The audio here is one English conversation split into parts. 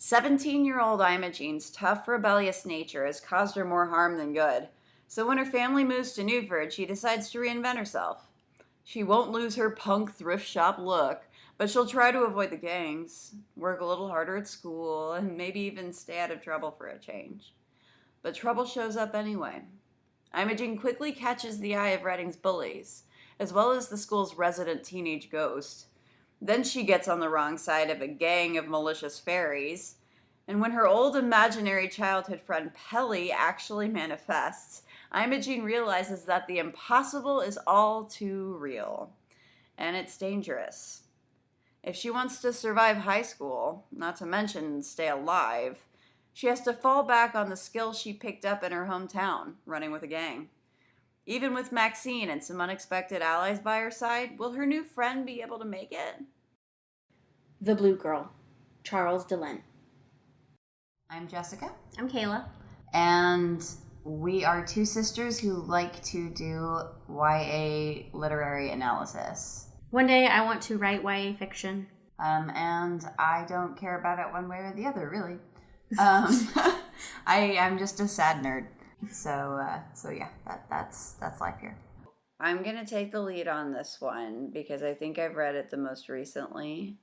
17-year-old Imogene's tough, rebellious nature has caused her more harm than good. So when her family moves to Newford, she decides to reinvent herself. She won't lose her punk thrift shop look, but she'll try to avoid the gangs, work a little harder at school, and maybe even stay out of trouble for a change. But trouble shows up anyway. Imogen quickly catches the eye of Redding's bullies, as well as the school's resident teenage ghost. Then she gets on the wrong side of a gang of malicious fairies. And when her old imaginary childhood friend Pelly actually manifests, Imogen realizes that the impossible is all too real. And it's dangerous. If she wants to survive high school, not to mention stay alive, she has to fall back on the skills she picked up in her hometown, running with a gang. Even with Maxine and some unexpected allies by her side, will her new friend be able to make it? The Blue Girl, Charles DeLint. I'm Jessica. I'm Kayla. And we are two sisters who like to do YA literary analysis. One day I want to write YA fiction. And I don't care about it one way or the other, really. I'm just a sad nerd. So yeah, that's life here. I'm going to take the lead on this one because I think I've read it the most recently.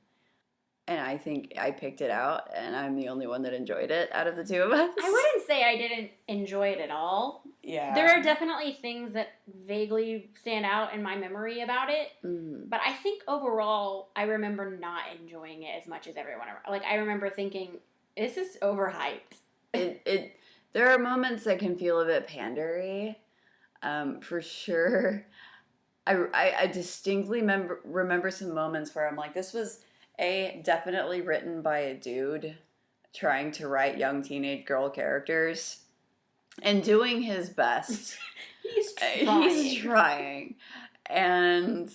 And I think I picked it out, and I'm the only one that enjoyed it out of the two of us. I wouldn't say I didn't enjoy it at all. Yeah. There are definitely things that vaguely stand out in my memory about it. Mm. But I think overall, I remember not enjoying it as much as everyone. Like, I remember thinking, this is overhyped. There are moments that can feel a bit pandery, for sure. I distinctly remember some moments where I'm like, this was definitely written by a dude trying to write young teenage girl characters and doing his best. He's trying. And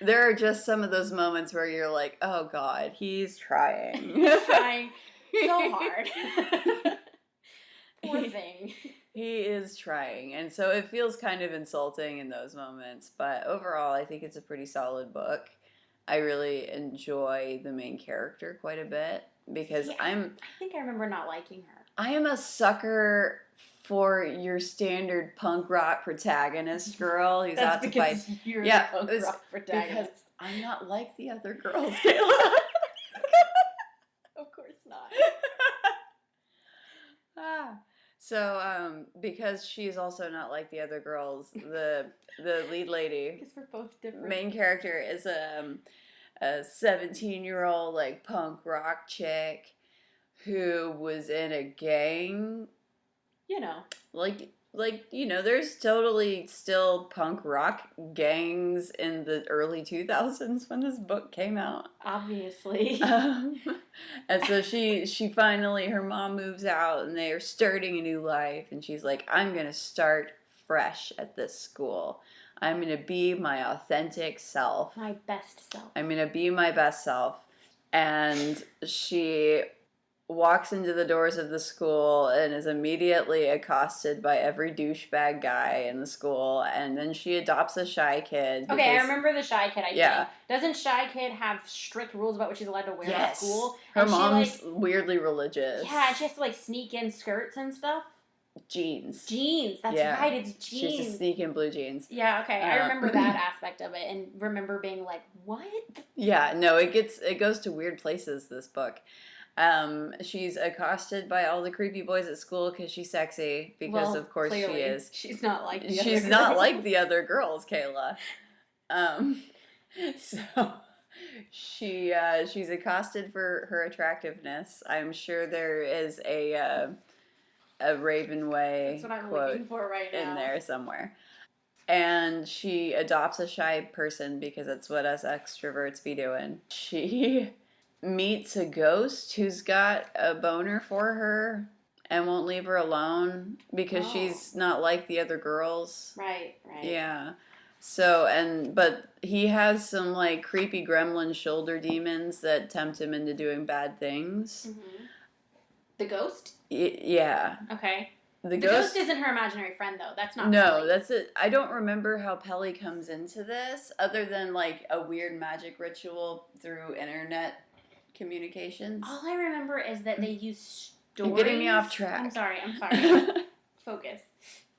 there are just some of those moments where you're like, oh God, he's trying. He's trying so hard. Poor thing. He is trying. And so it feels kind of insulting in those moments. But overall, I think it's a pretty solid book. I really enjoy the main character quite a bit because I think I remember not liking her. I am a sucker for your standard punk rock protagonist girl who's out to fight. You're the punk rock protagonist. Because I'm not like the other girls, Kayla. Of course not. So, because she's also not like the other girls, the lead lady, because we're both different. Main character is a 17-year-old like punk rock chick who was in a gang. You know, there's totally still punk rock gangs in the early 2000s when this book came out. Obviously. And so she finally, her mom moves out and they are starting a new life. And she's like, I'm going to start fresh at this school. I'm going to be my authentic self. My best self. I'm going to be my best self. And she walks into the doors of the school and is immediately accosted by every douchebag guy in the school. And then she adopts a shy kid. Okay, I remember the shy kid, I think. Doesn't shy kid have strict rules about what she's allowed to wear at school? Her mom's weirdly religious. Yeah, she has to sneak in skirts and stuff. Jeans. That's right, it's jeans. She's just sneaking blue jeans. Yeah, okay. I remember that aspect of it and remember being like, what? Yeah, no, it goes to weird places, this book. She's accosted by all the creepy boys at school because she's sexy. Because of course clearly, she is. She's not like the other girls. She's not like the other girls, Kayla. So she's accosted for her attractiveness. I'm sure there is a Raven Way quote right in there somewhere. And she adopts a shy person because that's what us extroverts be doing. She meets a ghost who's got a boner for her and won't leave her alone because she's not like the other girls. Right. Yeah. So, but he has some creepy gremlin shoulder demons that tempt him into doing bad things. Mm-hmm. The ghost? Yeah. Okay. The ghost isn't her imaginary friend, though. That's not Pelly. That's it. I don't remember how Pelly comes into this, other than a weird magic ritual through internet communications. All I remember is that they use stories. You're getting me off track. I'm sorry. Focus.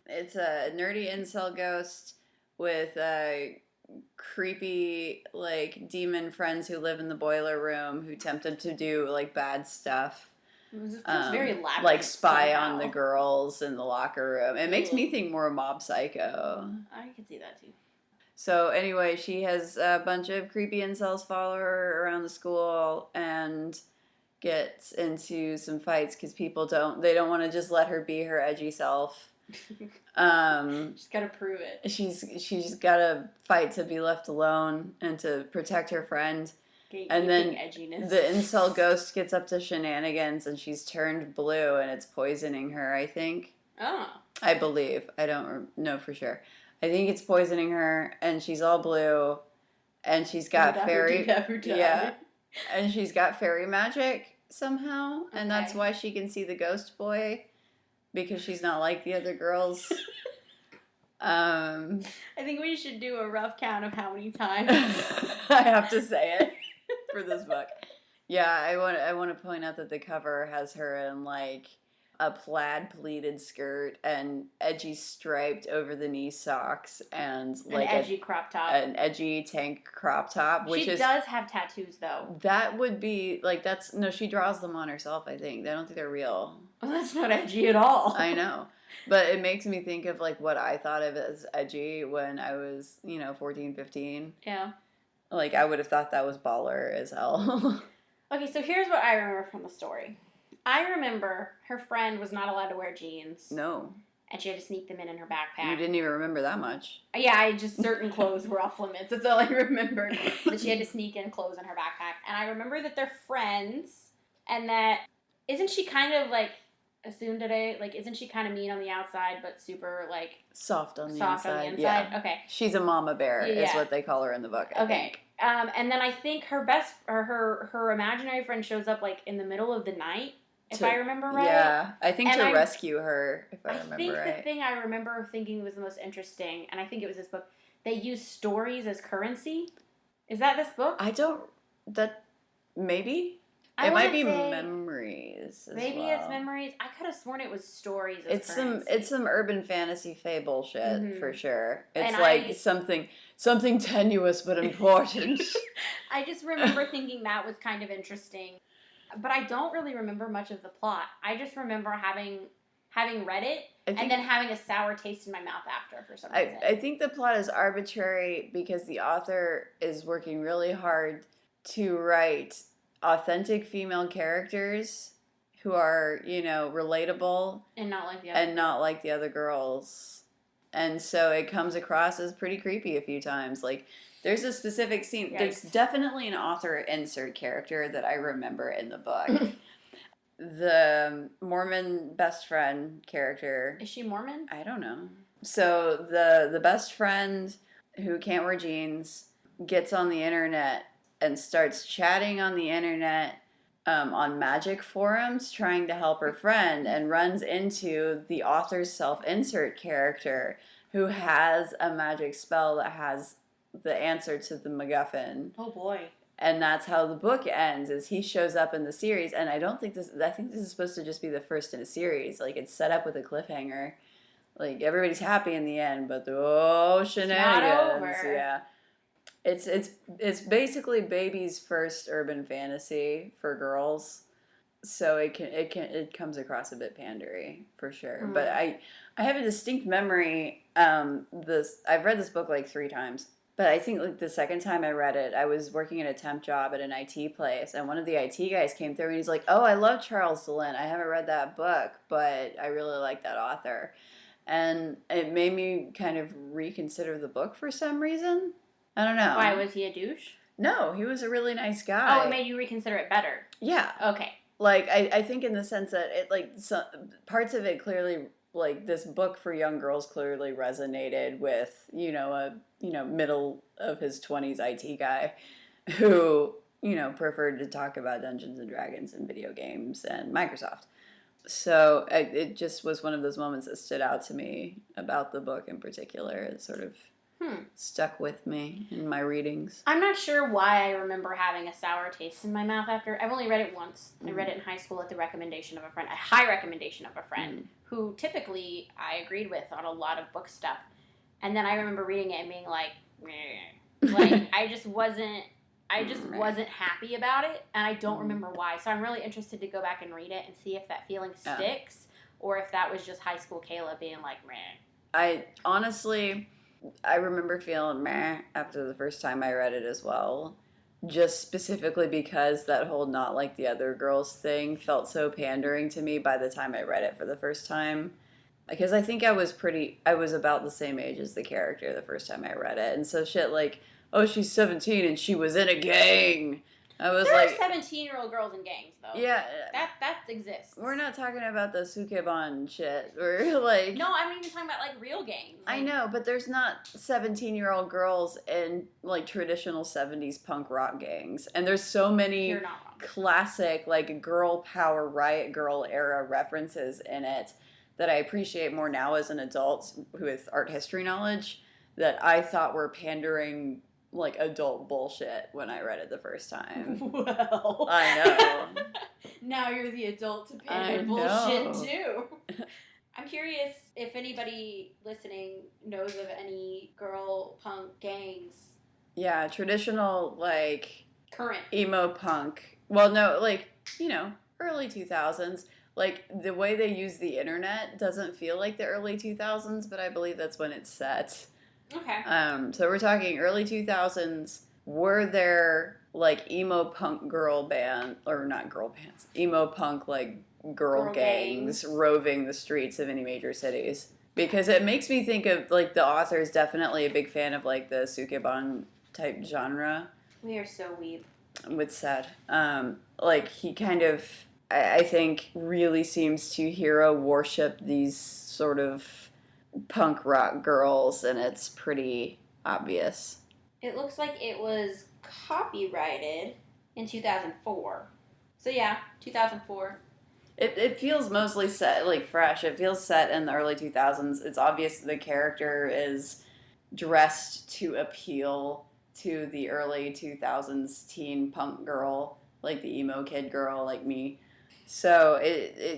It's a nerdy incel ghost with creepy, like, demon friends who live in the boiler room who tempt him to do, like, bad stuff. It feels very elaborate. Like, spy somehow. on the girls in the locker room. It makes me think more Mob Psycho. I can see that, too. So, anyway, she has a bunch of creepy incels follow her around the school and gets into some fights because they don't want to just let her be her edgy self. She's gotta prove it. She's gotta fight to be left alone and to protect her friend. And then edginess. The incel ghost gets up to Shenanigans and she's turned blue and it's poisoning her, I think. Oh. I believe. I don't know for sure. I think it's poisoning her and she's all blue and she's got yeah. And she's got fairy magic somehow, and that's why she can see the ghost boy. Because she's not like the other girls. I think we should do a rough count of how many times I have to say it for this book. Yeah, I want to point out that the cover has her in like a plaid pleated skirt and edgy striped over the knee socks and like an edgy crop top. An edgy tank crop top. She does have tattoos though. That would be like she draws them on herself, I think. I don't think they're real. Well, that's not edgy at all. I know. But it makes me think of like what I thought of as edgy when I was, 14, 15. Yeah. Like I would have thought that was baller as hell. Okay, so here's what I remember from the story. I remember her friend was not allowed to wear jeans. No. And she had to sneak them in her backpack. You didn't even remember that much. Yeah, certain clothes were off limits. That's all I remember. That she had to sneak in clothes in her backpack. And I remember that they're friends. And that, isn't she kind of like, assumed today, like, isn't she kind of mean on the outside, but super, like... Soft on the inside. Yeah. Okay. She's a mama bear, is what they call her in the book, I think. And then I think her imaginary friend shows up, like, in the middle of the night. If I remember right. Yeah, I think to rescue her, if I remember right. I think the thing I remember thinking was the most interesting, and I think it was this book, they use stories as currency. Is that this book? Maybe? It might be memories maybe well. It's memories. I could have sworn it was stories as currency. It's some urban fantasy fable shit, for sure. It's something tenuous but important. I just remember thinking that was kind of interesting. But I don't really remember much of the plot. I just remember having read it and then having a sour taste in my mouth after for some reason. I think the plot is arbitrary because the author is working really hard to write authentic female characters who are, relatable and not like the other girls. And so it comes across as pretty creepy a few times. Like, there's a specific scene. Yikes. There's definitely an author insert character that I remember in the book. The Mormon best friend character. Is she Mormon? I don't know. So the best friend who can't wear jeans gets on the internet and starts chatting on the internet on magic forums trying to help her friend and runs into the author's self-insert character who has a magic spell that has the answer to the MacGuffin. Oh boy. And that's how the book ends, is he shows up in the series, and I think this is supposed to just be the first in a series. Like, it's set up with a cliffhanger. Like, everybody's happy in the end, but shenanigans. It's not over. Yeah. It's basically baby's first urban fantasy for girls. So it comes across a bit pandery, for sure. Mm-hmm. But I have a distinct memory, I've read this book like 3 times. But I think like the second time I read it, I was working at a temp job at an IT place, and one of the IT guys came through and he's like, "Oh, I love Charles Dillon. I haven't read that book, but I really like that author." And it made me kind of reconsider the book for some reason. I don't know. Why, was he a douche? No, he was a really nice guy. Oh, it made you reconsider it better. Yeah. Okay. Like, I think in the sense that it, like, parts of it clearly, like, this book for young girls clearly resonated with, a middle of his 20s IT guy who, preferred to talk about Dungeons and Dragons and video games and Microsoft. So it just was one of those moments that stood out to me about the book in particular. It sort of stuck with me in my readings. I'm not sure why I remember having a sour taste in my mouth after. I've only read it once. I read it in high school at the recommendation of a friend, a high recommendation of a friend who typically I agreed with on a lot of book stuff. And then I remember reading it and being like, meh. Like I just wasn't happy about it, and I don't remember why. So I'm really interested to go back and read it and see if that feeling sticks, or if that was just high school Kayla being like, meh. I remember feeling meh after the first time I read it as well. Just specifically because that whole not like the other girls thing felt so pandering to me by the time I read it for the first time. Because I think I was about the same age as the character the first time I read it. And so shit like, oh, she's 17 and she was in a gang. I was there like... There are 17-year-old girls in gangs, though. Yeah. That exists. We're not talking about the Sukeban shit. We're like... No, I'm even talking about, like, real gangs. Like, I know, but there's not 17-year-old girls in, like, traditional 70s punk rock gangs. And there's so many classic, like, girl power, riot girl era references in it that I appreciate more now as an adult with art history knowledge that I thought were pandering... like adult bullshit when I read it the first time. Well, I know. Now you're the adult to pander bullshit too. I'm curious if anybody listening knows of any girl punk gangs. Yeah, traditional like current emo punk. Well, no, like, you know, early 2000s. Like the way they use the internet doesn't feel like the early 2000s, but I believe that's when it's set. Okay. So we're talking early 2000s. Were there like emo punk girl band, or not girl bands, emo punk like girl gangs roving the streets of any major cities? Because it makes me think of like the author is definitely a big fan of like the Sukeban type genre. We are so weeb. With sad. Like he kind of, I think, really seems to hero worship these sort of punk rock girls, and it's pretty obvious. It looks like it was copyrighted in 2004. So yeah, 2004. It feels mostly set, like fresh. It feels set in the early 2000s. It's obvious the character is dressed to appeal to the early 2000s teen punk girl, like the emo kid girl like me. So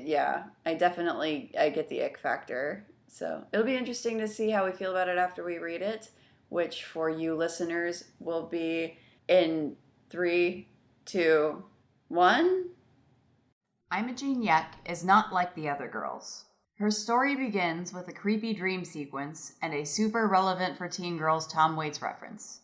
yeah, I get the ick factor. So it'll be interesting to see how we feel about it after we read it, which for you listeners will be in 3, 2, 1. Imogen Yek is not like the other girls. Her story begins with a creepy dream sequence and a super relevant for teen girls Tom Waits reference.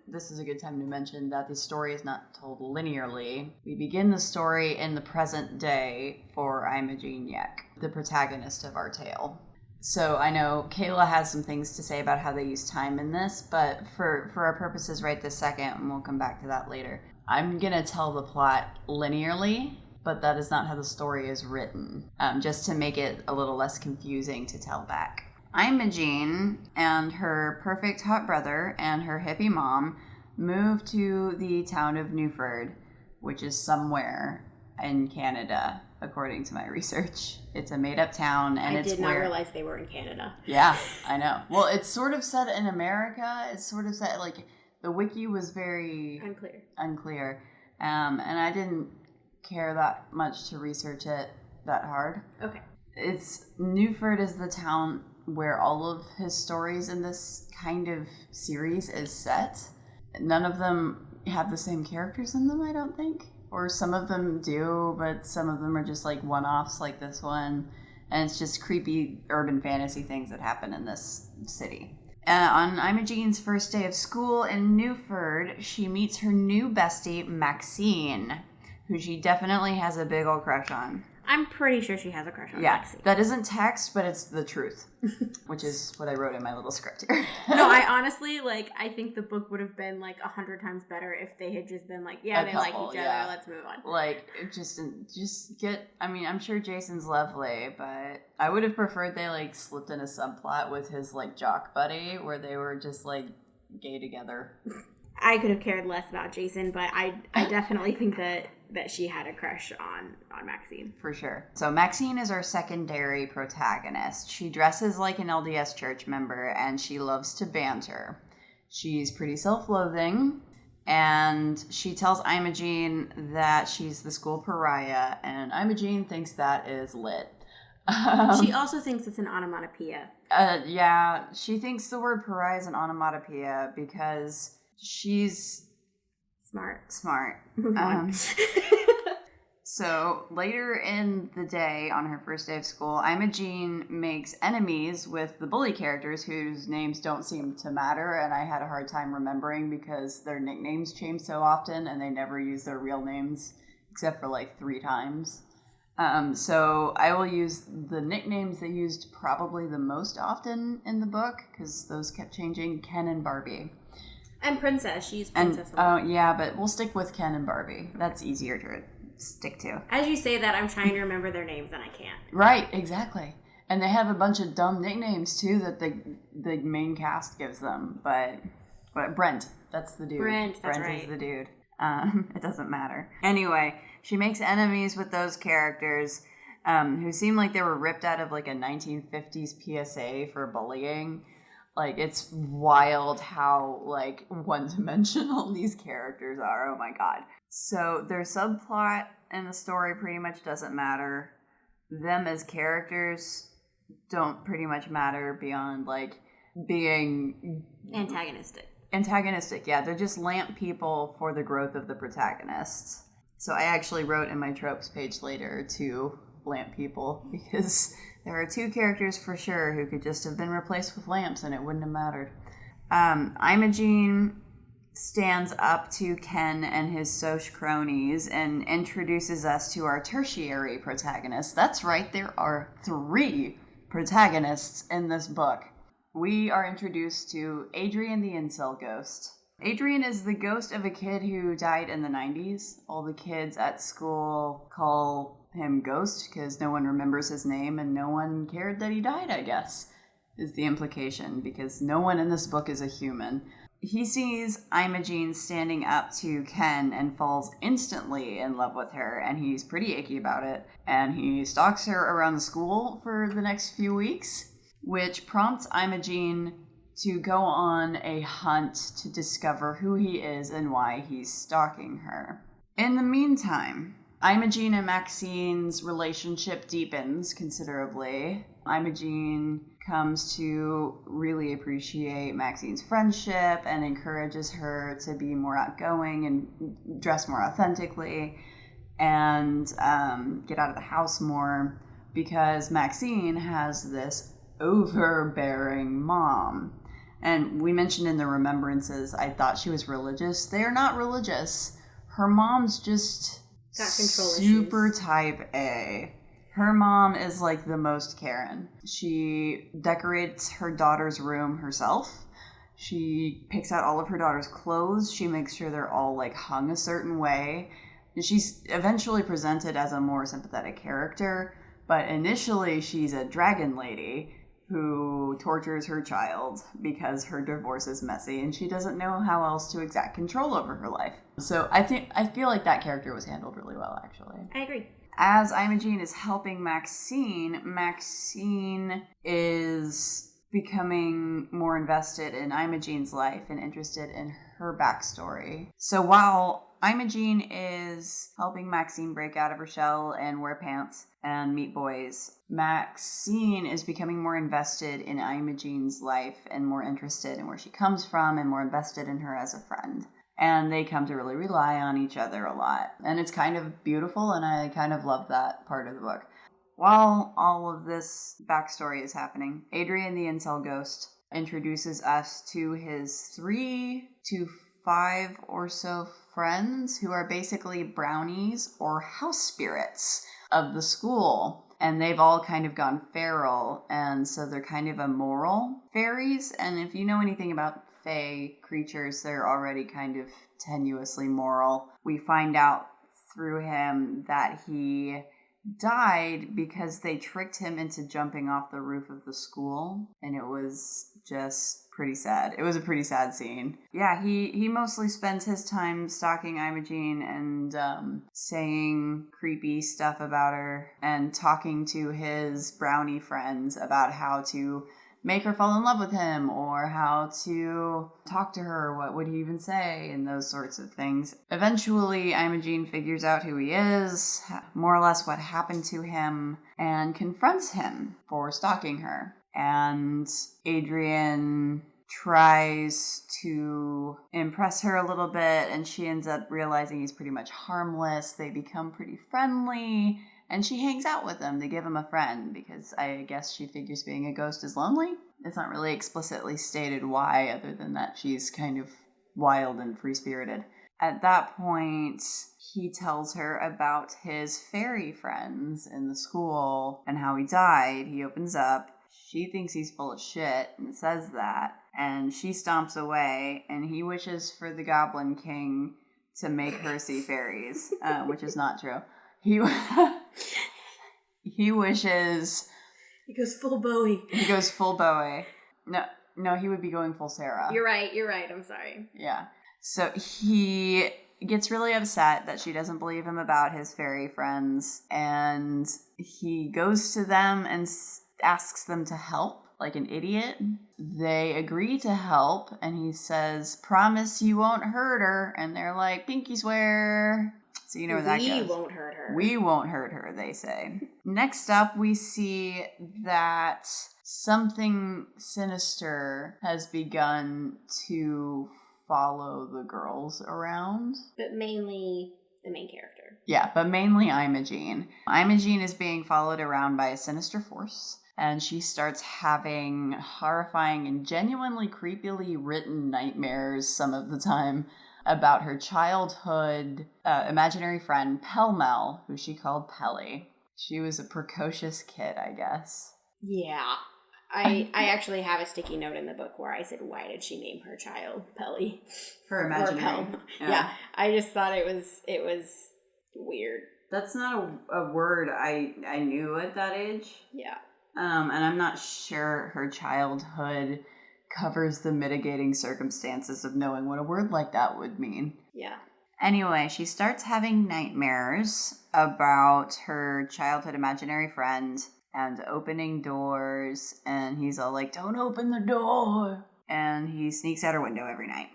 This is a good time to mention that the story is not told linearly. We begin the story in the present day for Imogen Yek, the protagonist of our tale. So I know Kayla has some things to say about how they use time in this, but for our purposes right this second, and we'll come back to that later, I'm going to tell the plot linearly, but that is not how the story is written, just to make it a little less confusing to tell back. Imogen and her perfect hot brother and her hippie mom moved to the town of Newford, which is somewhere in Canada, according to my research. It's a made-up town, and I did not realize they were in Canada. Yeah, I know. Well, it's sort of set in America. It's sort of set, like, the wiki was very... unclear. And I didn't care that much to research it that hard. Okay. Newford is the town where all of his stories in this kind of series is set. None of them have the same characters in them, I don't think. Or some of them do, but some of them are just like one-offs like this one. And it's just creepy urban fantasy things that happen in this city. On Imogen's first day of school in Newford, she meets her new bestie, Maxine, who she definitely has a big old crush on. I'm pretty sure she has a crush on Maxine. That isn't text, but it's the truth, which is what I wrote in my little script here. No, I honestly, I think the book would have been, 100 times better if they had just been like, yeah, they like each other, let's move on. Just get, I'm sure Jason's lovely, but I would have preferred they, slipped in a subplot with his, jock buddy, where they were just, gay together. I could have cared less about Jason, but I definitely think that that she had a crush on Maxine. For sure. So Maxine is our secondary protagonist. She dresses like an LDS church member and she loves to banter. She's pretty self-loathing, and she tells Imogene that she's the school pariah, and Imogene thinks that is lit. She also thinks it's an onomatopoeia. Yeah, she thinks the word pariah is an onomatopoeia because she's smart. Move on. So later in the day, on her first day of school, Imogene makes enemies with the bully characters whose names don't seem to matter, and I had a hard time remembering because their nicknames change so often and they never use their real names except for like 3 times. So I will use the nicknames they used probably the most often in the book because those kept changing: Ken and Barbie. And Princess. She's Princess. Oh, yeah, but we'll stick with Ken and Barbie. That's easier to stick to. As you say that, I'm trying to remember their names and I can't. Right, exactly. And they have a bunch of dumb nicknames too that the main cast gives them. But Brent, that's the dude. Brent right. Is the dude. It doesn't matter. Anyway, she makes enemies with those characters who seem like they were ripped out of like a 1950s PSA for bullying. Like, it's wild how, like, one-dimensional these characters are. Oh, my God. So their subplot in the story pretty much doesn't matter. Them as characters don't pretty much matter beyond, like, being... Antagonistic, yeah. They're just lamp people for the growth of the protagonists. So I actually wrote in my tropes page later to lamp people because... There are 2 characters for sure who could just have been replaced with lamps and it wouldn't have mattered. Imogene stands up to Ken and his Soch cronies and introduces us to our tertiary protagonists. That's right, there are 3 protagonists in this book. We are introduced to Adrian the Incel Ghost. Adrian is the ghost of a kid who died in the 90s. All the kids at school call him Ghost because no one remembers his name and no one cared that he died, I guess, is the implication, because no one in this book is a human. He sees Imogene standing up to Ken and falls instantly in love with her, and he's pretty icky about it, and he stalks her around the school for the next few weeks, which prompts Imogene to go on a hunt to discover who he is and why he's stalking her. In the meantime, Imogene and Maxine's relationship deepens considerably. Imogene comes to really appreciate Maxine's friendship and encourages her to be more outgoing and dress more authentically and get out of the house more because Maxine has this overbearing mom. And we mentioned in the remembrances, I thought she was religious. They are not religious. Her mom's just... got control super issues. Type A. Her mom is like the most Karen. She decorates her daughter's room herself. She picks out all of her daughter's clothes. She makes sure they're all like hung a certain way. And she's eventually presented as a more sympathetic character, but initially she's a dragon lady who tortures her child because her divorce is messy and she doesn't know how else to exact control over her life. So I feel like that character was handled really well, actually. I agree. As Imogene is helping Maxine is becoming more invested in Imogene's life and interested in her backstory. So while Imogene is helping Maxine break out of her shell and wear pants and meet boys, Maxine is becoming more invested in Imogene's life and more interested in where she comes from and more invested in her as a friend. And they come to really rely on each other a lot. And it's kind of beautiful, and I kind of love that part of the book. While all of this backstory is happening, Adrian the Incel Ghost introduces us to his 3 to 5 or so friends who are basically brownies or house spirits of the school. And they've all kind of gone feral, and so they're kind of immoral fairies. And if you know anything about fae creatures, they're already kind of tenuously moral. We find out through him that he died because they tricked him into jumping off the roof of the school, and it was just pretty sad. It was a pretty sad scene. Yeah, he mostly spends his time stalking Imogene and saying creepy stuff about her and talking to his brownie friends about how to make her fall in love with him or how to talk to her, what would he even say, and those sorts of things. Eventually, Imogene figures out who he is, more or less what happened to him, and confronts him for stalking her. And Adrian tries to impress her a little bit, and she ends up realizing he's pretty much harmless. They become pretty friendly. And she hangs out with him to give him a friend because I guess she figures being a ghost is lonely. It's not really explicitly stated why, other than that she's kind of wild and free-spirited. At that point, he tells her about his fairy friends in the school and how he died. He opens up. She thinks he's full of shit and says that. And she stomps away, and he wishes for the Goblin King to make her see fairies, which is not true. He wishes... He goes full Bowie. He goes full Bowie. No, he would be going full Sarah. You're right, I'm sorry. Yeah. So he gets really upset that she doesn't believe him about his fairy friends, and he goes to them and asks them to help, like an idiot. They agree to help, and he says, "Promise you won't hurt her," and they're like, "Pinky swear." So you know where that goes. We won't hurt her. We won't hurt her, they say. Next up, we see that something sinister has begun to follow the girls around. But mainly the main character. Yeah, but mainly Imogene. Imogene is being followed around by a sinister force, and she starts having horrifying and genuinely creepily written nightmares some of the time about her childhood imaginary friend, Pell-Mell, who she called Pelly. She was a precocious kid, I guess. Yeah. I actually have a sticky note in the book where I said, why did she name her child Pelly? Her imaginary. Yeah. I just thought it was weird. That's not a word I knew at that age. Yeah. And I'm not sure her childhood covers the mitigating circumstances of knowing what a word like that would mean. Yeah. Anyway, she starts having nightmares about her childhood imaginary friend and opening doors, and he's all like, "Don't open the door!" And he sneaks out her window every night.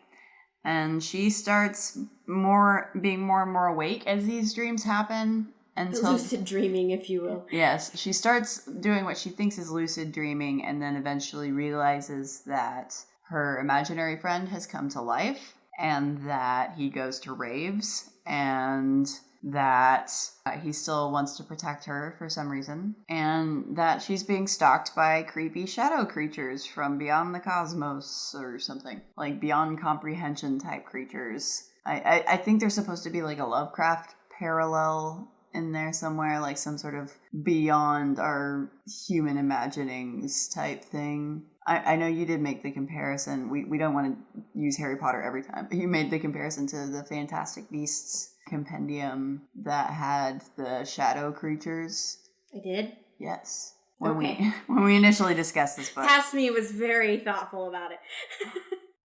And she starts being more and more awake as these dreams happen. Until lucid dreaming, if you will. Yes, she starts doing what she thinks is lucid dreaming, and then eventually realizes that her imaginary friend has come to life, and that he goes to raves, and that he still wants to protect her for some reason, and that she's being stalked by creepy shadow creatures from beyond the cosmos or something, like beyond comprehension type creatures. I think there's supposed to be like a Lovecraft parallel in there somewhere, like some sort of beyond our human imaginings type thing. I know you did make the comparison. We don't want to use Harry Potter every time, but you made the comparison to the Fantastic Beasts compendium that had the shadow creatures. I did? Yes. When we initially discussed this book. Past me was very thoughtful about it.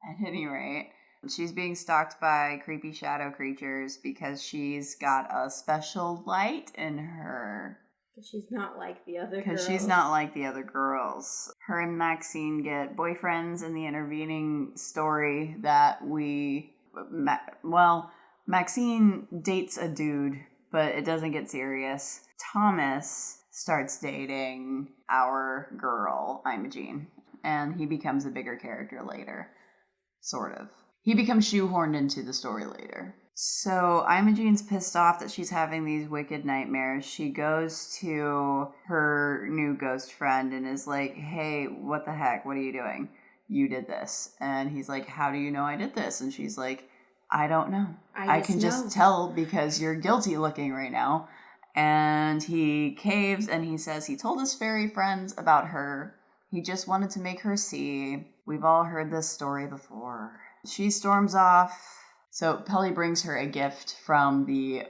At any rate, she's being stalked by creepy shadow creatures because she's got a special light in her. Because she's not like the other girls. Because she's not like the other girls. Her and Maxine get boyfriends in the intervening story that Maxine dates a dude, but it doesn't get serious. Thomas starts dating our girl, Imogene, and he becomes a bigger character later. Sort of. He becomes shoehorned into the story later. So Imogene's pissed off that she's having these wicked nightmares. She goes to her new ghost friend and is like, "Hey, what the heck? What are you doing? You did this." And he's like, "How do you know I did this?" And she's like, "I don't know. I can just tell because you're guilty looking right now." And he caves and he says he told his fairy friends about her. He just wanted to make her see. We've all heard this story before. She storms off. So Pelly brings her a gift from the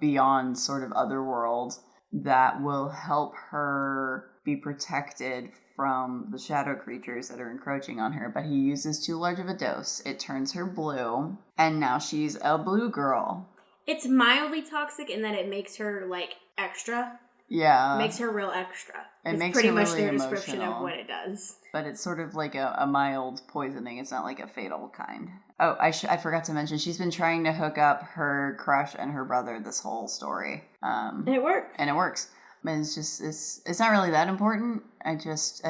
beyond sort of other world that will help her be protected from the shadow creatures that are encroaching on her, but he uses too large of a dose. It turns her blue, and now she's a blue girl. It's mildly toxic in that it makes her, like, extra. Yeah. It makes her real extra. It makes pretty her much really their description emotional. of what it does. But it's sort of like a mild poisoning. It's not like a fatal kind. Oh, I forgot to mention, she's been trying to hook up her crush and her brother this whole story. And it works. And it works. But it's just, it's not really that important. I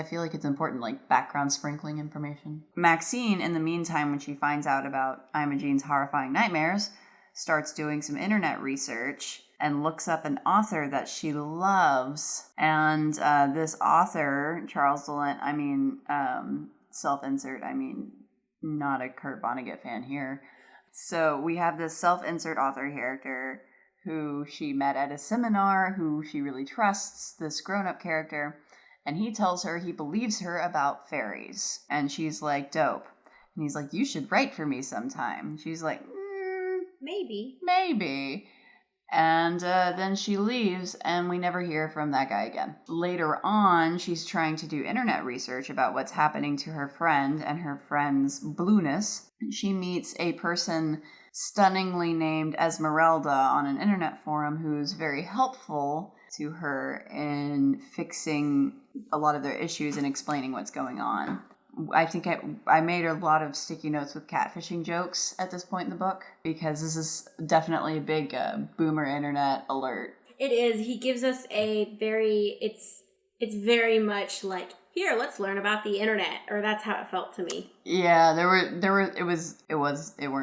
feel like it's important, like background sprinkling information. Maxine, in the meantime, when she finds out about Imogene's horrifying nightmares, starts doing some internet research and looks up an author that she loves. And this author, Charles Dillon, self-insert, not a Kurt Vonnegut fan here. So we have this self-insert author character who she met at a seminar, who she really trusts, this grown-up character, and he tells her he believes her about fairies. And she's like, dope. And he's like, you should write for me sometime. And she's like, maybe. And then she leaves, and we never hear from that guy again. Later on, she's trying to do internet research about what's happening to her friend and her friend's blueness. She meets a person stunningly named Esmeralda on an internet forum who's very helpful to her in fixing a lot of their issues and explaining what's going on. I think I made a lot of sticky notes with catfishing jokes at this point in the book, because this is definitely a big boomer internet alert. It is. He gives us a very, it's very much like, here, let's learn about the internet, or that's how it felt to me. Yeah, it weren't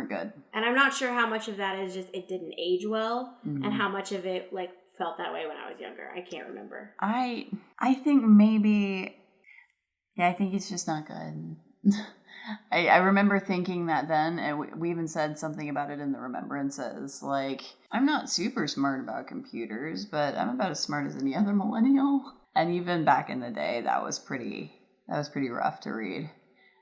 good. And I'm not sure how much of that is just it didn't age well, and how much of it like felt that way when I was younger. I can't remember. I think maybe, yeah, I think it's just not good. I remember thinking that then, and we even said something about it in the remembrances, like, I'm not super smart about computers, but I'm about as smart as any other millennial. And even back in the day, that was pretty rough to read.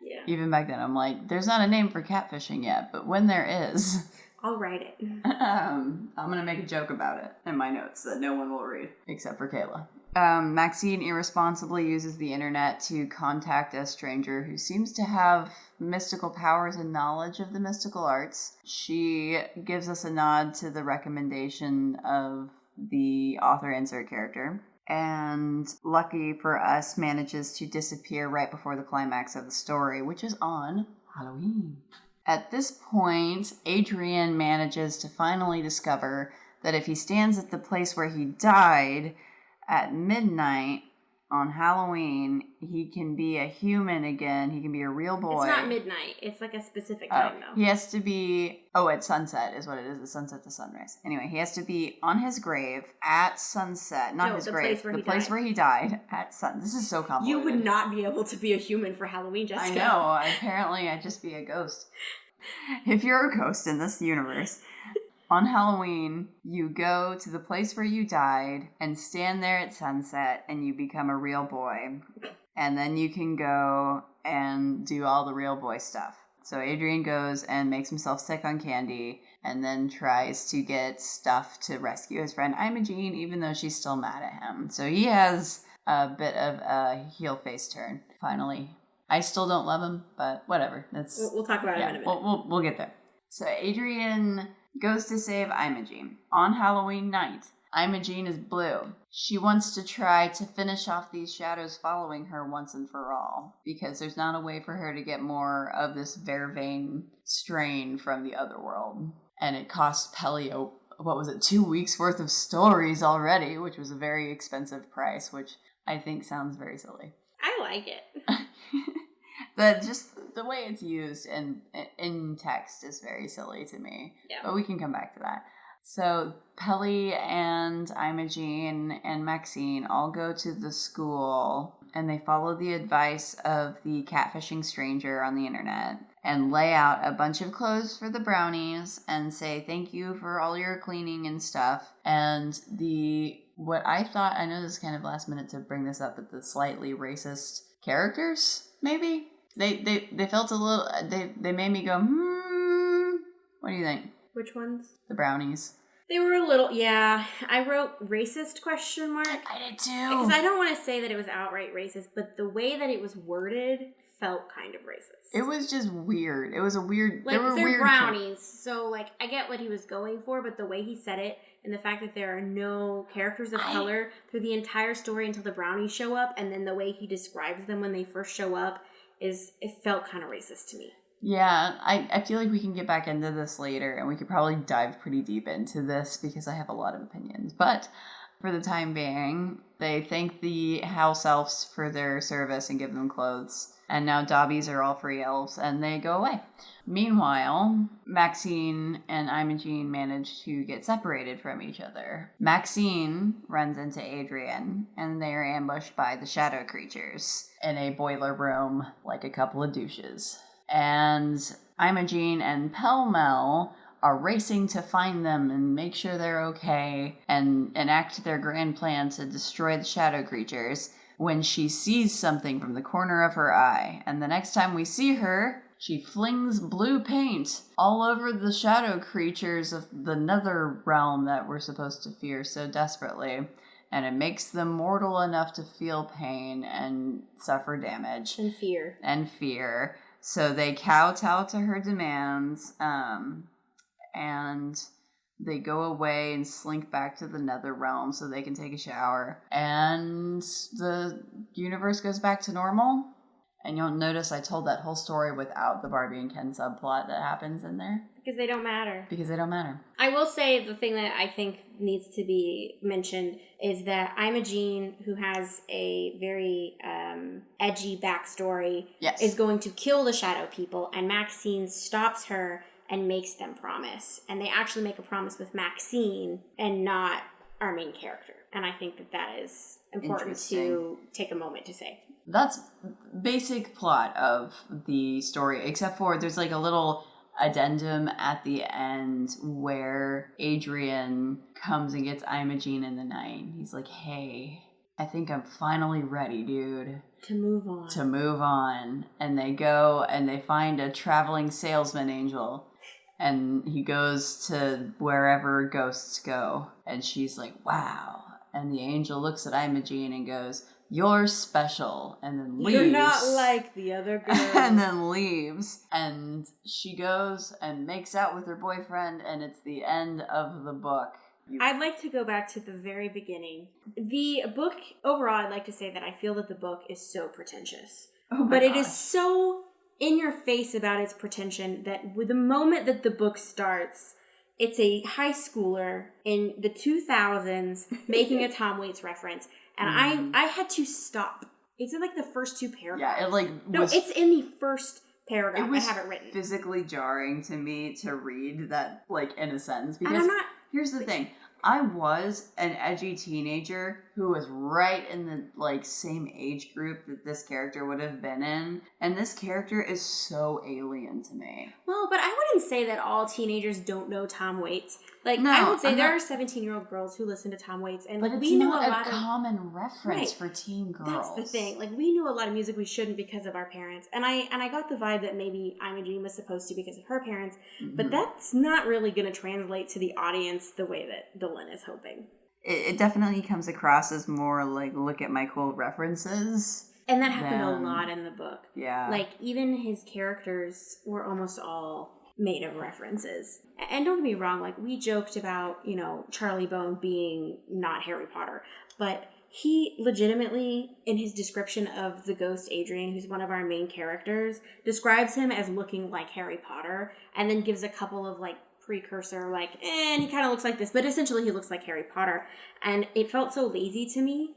Yeah. Even back then, I'm like, there's not a name for catfishing yet, but when there is, I'll write it. I'm going to make a joke about it in my notes that no one will read, except for Kayla. Maxine irresponsibly uses the internet to contact a stranger who seems to have mystical powers and knowledge of the mystical arts. She gives us a nod to the recommendation of the author insert character, and lucky for us, manages to disappear right before the climax of the story, which is on Halloween. At this point, Adrian manages to finally discover that if he stands at the place where he died at midnight on Halloween, he can be a human again. He can be a real boy. It's not midnight. It's like a specific time, though. He has to be... Oh, at sunset is what it is. The sunset to sunrise. Anyway, he has to be on his grave at sunset. Not his grave. The place where he died at sun. This is so complicated. You would not be able to be a human for Halloween, Jessica. I know. Apparently, I'd just be a ghost. If you're a ghost in this universe... On Halloween, you go to the place where you died and stand there at sunset, and you become a real boy. And then you can go and do all the real boy stuff. So Adrian goes and makes himself sick on candy, and then tries to get stuff to rescue his friend Imogen, even though she's still mad at him. So he has a bit of a heel face turn, finally. I still don't love him, but whatever. We'll talk about it in a minute. We'll get there. So Adrian goes to save Imogen. On Halloween night, Imogen is blue. She wants to try to finish off these shadows following her once and for all, because there's not a way for her to get more of this vervain strain from the other world. And it cost Pelly, 2 weeks worth of stories already, which was a very expensive price, which I think sounds very silly. I like it. But just the way it's used in text is very silly to me. Yeah. But we can come back to that. So Pelly and Imogen and Maxine all go to the school, and they follow the advice of the catfishing stranger on the internet and lay out a bunch of clothes for the brownies and say thank you for all your cleaning and stuff. And what I thought, I know this is kind of last minute to bring this up, but the slightly racist characters, maybe? They felt a little, they made me go, what do you think? Which ones? The brownies. They were a little, yeah. I wrote racist ? I did too. Because I don't want to say that it was outright racist, but the way that it was worded felt kind of racist. It was just weird. It was a weird... Like, they're weird brownies, so, like, I get what he was going for, but the way he said it, and the fact that there are no characters of color through the entire story until the brownies show up, and then the way he describes them when they first show up, it felt kind of racist to me. Yeah, I feel like we can get back into this later, and we could probably dive pretty deep into this because I have a lot of opinions. But for the time being, they thank the house elves for their service and give them clothes. And now Dobbies are all free elves, and they go away. Meanwhile, Maxine and Imogene manage to get separated from each other. Maxine runs into Adrian, and they are ambushed by the shadow creatures in a boiler room like a couple of douches. And Imogene and Pell-Mell are racing to find them and make sure they're okay and enact their grand plan to destroy the shadow creatures when she sees something from the corner of her eye. And the next time we see her, she flings blue paint all over the shadow creatures of the nether realm that we're supposed to fear so desperately. And it makes them mortal enough to feel pain and suffer damage. And fear. So they kowtow to her demands, and they go away and slink back to the nether realm so they can take a shower. And the universe goes back to normal. And you'll notice I told that whole story without the Barbie and Ken subplot that happens in there. Because they don't matter. I will say the thing that I think needs to be mentioned is that Imogene, who has a very edgy backstory, is going to kill the shadow people, and Maxine stops her and makes them promise. And they actually make a promise with Maxine and not our main character. And I think that is important to take a moment to say. That's basic plot of the story, except for there's like a little addendum at the end where Adrian comes and gets Imogene in the night. He's like, hey, I think I'm finally ready, dude. To move on. And they go and they find a traveling salesman angel. And he goes to wherever ghosts go. And she's like, wow. And the angel looks at Imogene and goes, you're special, and then leaves. You're not like the other girl. And then leaves. And she goes and makes out with her boyfriend, and it's the end of the book. I'd like to go back to the very beginning. The book, overall, I'd like to say that I feel that the book is so pretentious. But it is so in your face about its pretension that with the moment that the book starts, it's a high schooler in the 2000s making a Tom Waits reference. And I had to stop. It's in like the first two paragraphs. Yeah, it's in the first paragraph. I have it written. Physically jarring to me to read that like in a sentence because here's the thing. I was an edgy teenager who was right in the like same age group that this character would have been in, and this character is so alien to me. Well, but I wouldn't say that all teenagers don't know Tom Waits. Like, no, I would say there are 17-year-old girls who listen to Tom Waits, and but like, we knew a lot of common reference for teen girls. That's the thing. Like, we knew a lot of music we shouldn't because of our parents, and I got the vibe that maybe Imogene was supposed to because of her parents, but that's not really going to translate to the audience the way that Dylan is hoping. It definitely comes across as more like, look at my cool references. And that happened a lot in the book. Yeah. Like, even his characters were almost all made of references. And don't get me wrong, like, we joked about, you know, Charlie Bone being not Harry Potter, but he legitimately, in his description of the ghost Adrian, who's one of our main characters, describes him as looking like Harry Potter, and then gives a couple of, like, precursor, like, and he kind of looks like this, but essentially he looks like Harry Potter. And it felt so lazy to me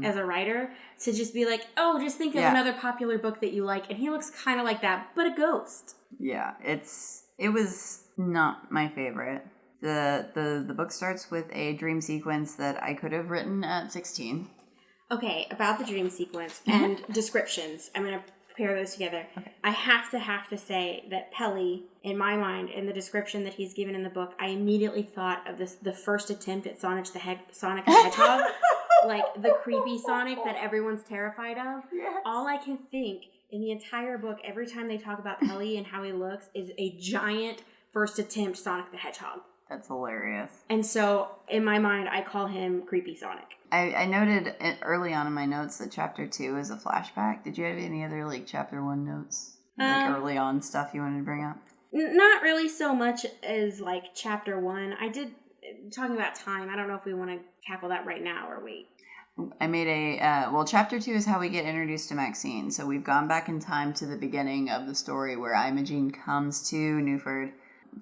as a writer to just be like, oh, just think of another popular book that you like, and he looks kind of like that, but a ghost. Yeah, it was not my favorite. The book starts with a dream sequence that I could have written at 16. Okay, about the dream sequence and descriptions. I'm going to pair those together. Okay. I have to say that Pelly, in my mind, in the description that he's given in the book, I immediately thought of the first attempt at Sonic the Hedgehog, like the creepy Sonic that everyone's terrified of. Yes. All I can think in the entire book, every time they talk about Pelly and how he looks, is a giant first attempt Sonic the Hedgehog. That's hilarious. And so, in my mind, I call him Creepy Sonic. I noted early on in my notes that chapter 2 is a flashback. Did you have any other, like, chapter 1 notes? Like, early on stuff you wanted to bring up? Not really so much as, like, chapter 1. I did, talking about time, I don't know if we want to tackle that right now or wait. I made chapter 2 is how we get introduced to Maxine. So we've gone back in time to the beginning of the story where Imogen comes to Newford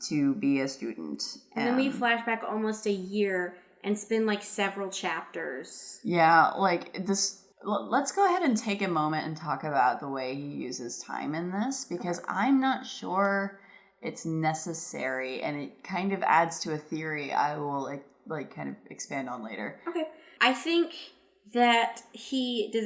to be a student. And then we flash back almost a year and spend like several chapters. Yeah, like this. Let's go ahead and take a moment and talk about the way he uses time in this, because I'm not sure it's necessary, and it kind of adds to a theory I will like kind of expand on later. Okay. I think that he does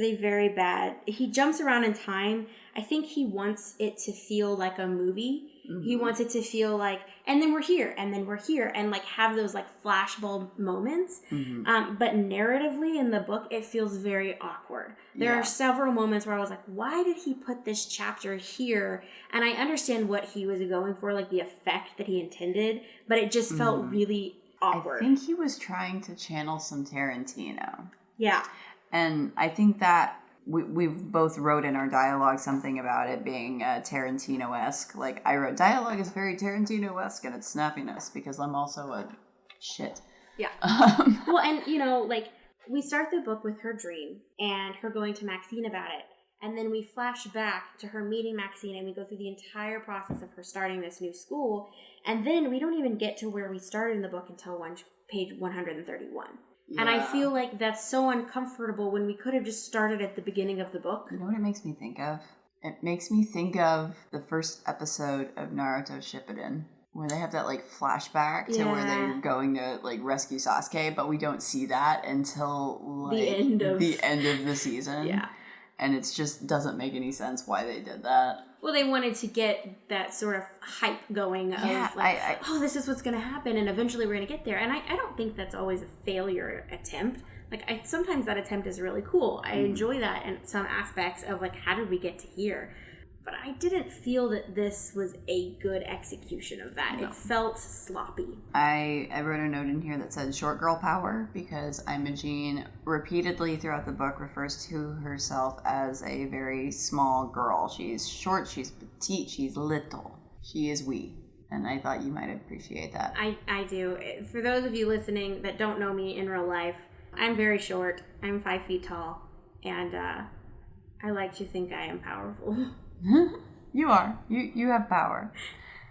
he jumps around in time. I think he wants it to feel like a movie. Mm-hmm. He wants it to feel like, and then we're here, and then we're here, and like have those like flashbulb moments. Mm-hmm. But narratively in the book, it feels very awkward. There are several moments where I was like, why did he put this chapter here? And I understand what he was going for, like the effect that he intended, but it just felt really awkward. I think he was trying to channel some Tarantino. Yeah. And I think that we've both wrote in our dialogue something about it being Tarantino-esque. Like, I wrote, dialogue is very Tarantino-esque in its snappiness, because I'm also a shit. Yeah. Well, and, you know, like, we start the book with her dream and her going to Maxine about it. And then we flash back to her meeting Maxine, and we go through the entire process of her starting this new school. And then we don't even get to where we started in the book until page 131. Yeah. And I feel like that's so uncomfortable when we could have just started at the beginning of the book. You know what it makes me think of? It makes me think of the first episode of Naruto Shippuden, where they have that, like, flashback to where they're going to, like, rescue Sasuke, but we don't see that until, like, the end of the season. Yeah. And it just doesn't make any sense why they did that. Well, they wanted to get that sort of hype going of like, this is what's going to happen, and eventually we're going to get there. And I don't think that's always a failure attempt. Like, sometimes that attempt is really cool. I enjoy that in some aspects of, like, how did we get to here? But I didn't feel that this was a good execution of that. No. It felt sloppy. I wrote a note in here that said short girl power, because Imogen repeatedly throughout the book refers to herself as a very small girl. She's short, she's petite, she's little. She is wee. And I thought you might appreciate that. I do. For those of you listening that don't know me in real life, I'm very short. I'm 5 feet tall. And I like to think I am powerful. You are. You have power.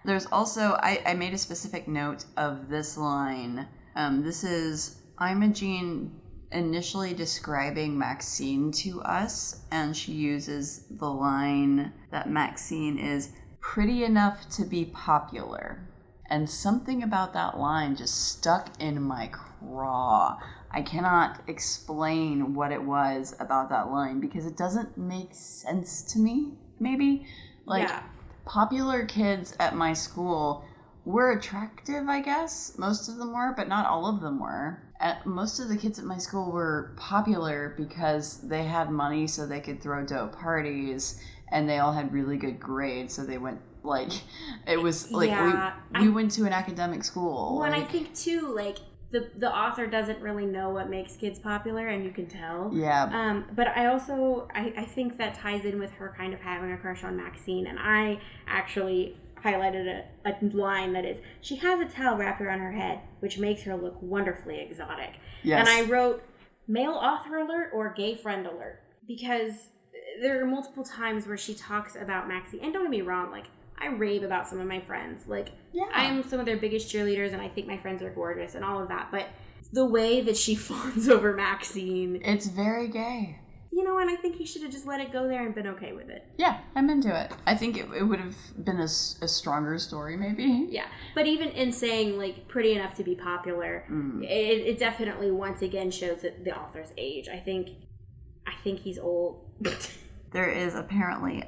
There's also, I made a specific note of this line. This is Imogen initially describing Maxine to us, and she uses the line that Maxine is pretty enough to be popular. And something about that line just stuck in my craw. I cannot explain what it was about that line, because it doesn't make sense to me. Maybe like popular kids at my school were attractive, I guess. Most of them were, but not all of them were. Most of the kids at my school were popular because they had money so they could throw dope parties, and they all had really good grades, so they went, like, it was like we went to an academic school. Well, and I think too, like, the author doesn't really know what makes kids popular, and you can tell. Yeah. But I also, I think that ties in with her kind of having a crush on Maxine, and I actually highlighted a line that is, she has a towel wrapped around her head, which makes her look wonderfully exotic. Yes. And I wrote, male author alert or gay friend alert, because there are multiple times where she talks about Maxine, and don't get me wrong, like, I rave about some of my friends. Like, I'm some of their biggest cheerleaders, and I think my friends are gorgeous and all of that. But the way that she fawns over Maxine... It's very gay. You know, and I think he should have just let it go there and been okay with it. Yeah, I'm into it. I think it would have been a stronger story, maybe. Yeah, but even in saying, like, pretty enough to be popular, it definitely, once again, shows that the author's age. I think he's old. There is apparently...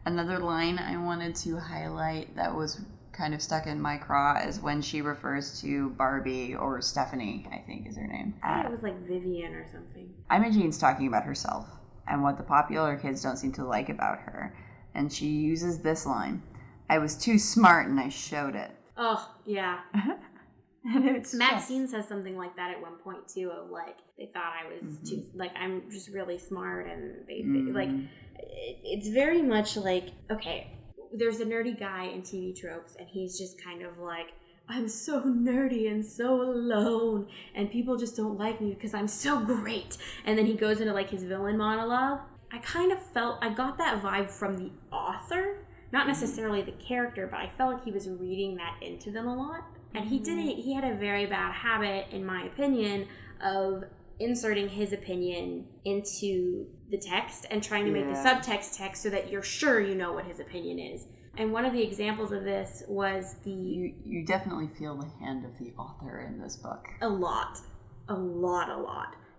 Another line I wanted to highlight that was kind of stuck in my craw is when she refers to Barbie, or Stephanie, I think is her name. I think it was like Vivian or something. Imogen's talking about herself and what the popular kids don't seem to like about her. And she uses this line, I was too smart and I showed it. Oh, yeah. And it's Maxine says something like that at one point too, of like they thought I was too like I'm just really smart, and they like it's very much like, okay, there's a nerdy guy in TV tropes, and he's just kind of like, I'm so nerdy and so alone, and people just don't like me because I'm so great. And then he goes into like his villain monologue. I kind of felt, I got that vibe from the author, not necessarily the character, but I felt like he was reading that into them a lot. And he had a very bad habit, in my opinion, of inserting his opinion into the text and trying to make the subtext text so that you're sure you know what his opinion is. And one of the examples of this was You definitely feel the hand of the author in this book. A lot.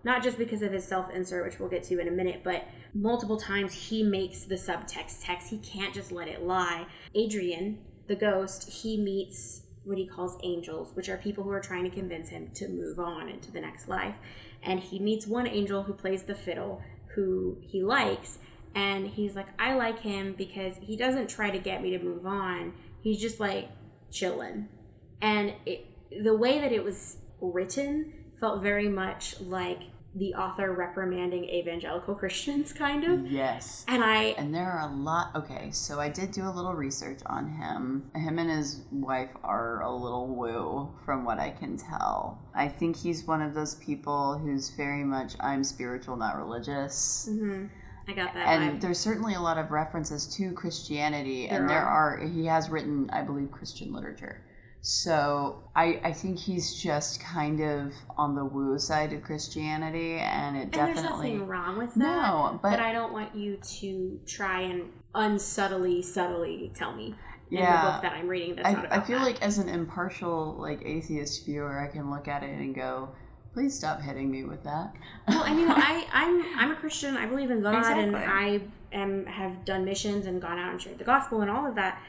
Not just because of his self-insert, which we'll get to in a minute, but multiple times he makes the subtext text. He can't just let it lie. Adrian, the ghost, he meets what he calls angels, which are people who are trying to convince him to move on into the next life. And he meets one angel who plays the fiddle, who he likes, and he's like, I like him because he doesn't try to get me to move on. He's just like chilling. And the way that it was written felt very much like the author reprimanding evangelical Christians, kind of. Yes. And there are a lot. Okay, so I did do a little research on him. Him and his wife are a little woo, from what I can tell. I think he's one of those people who's very much, I'm spiritual, not religious. I got that And vibe. there's certainly a lot of references to Christianity, he has written, I believe, Christian literature. So I think he's just kind of on the woo side of Christianity, and definitely... there's nothing wrong with that. No, but I don't want you to try and subtly tell me in the book that I'm reading that's not about I feel that. like as an impartial, like, atheist viewer, I can look at it and go, please stop hitting me with that. Well, I mean, I'm a Christian. I believe in God, exactly. and I have done missions and gone out and shared the gospel and all of that.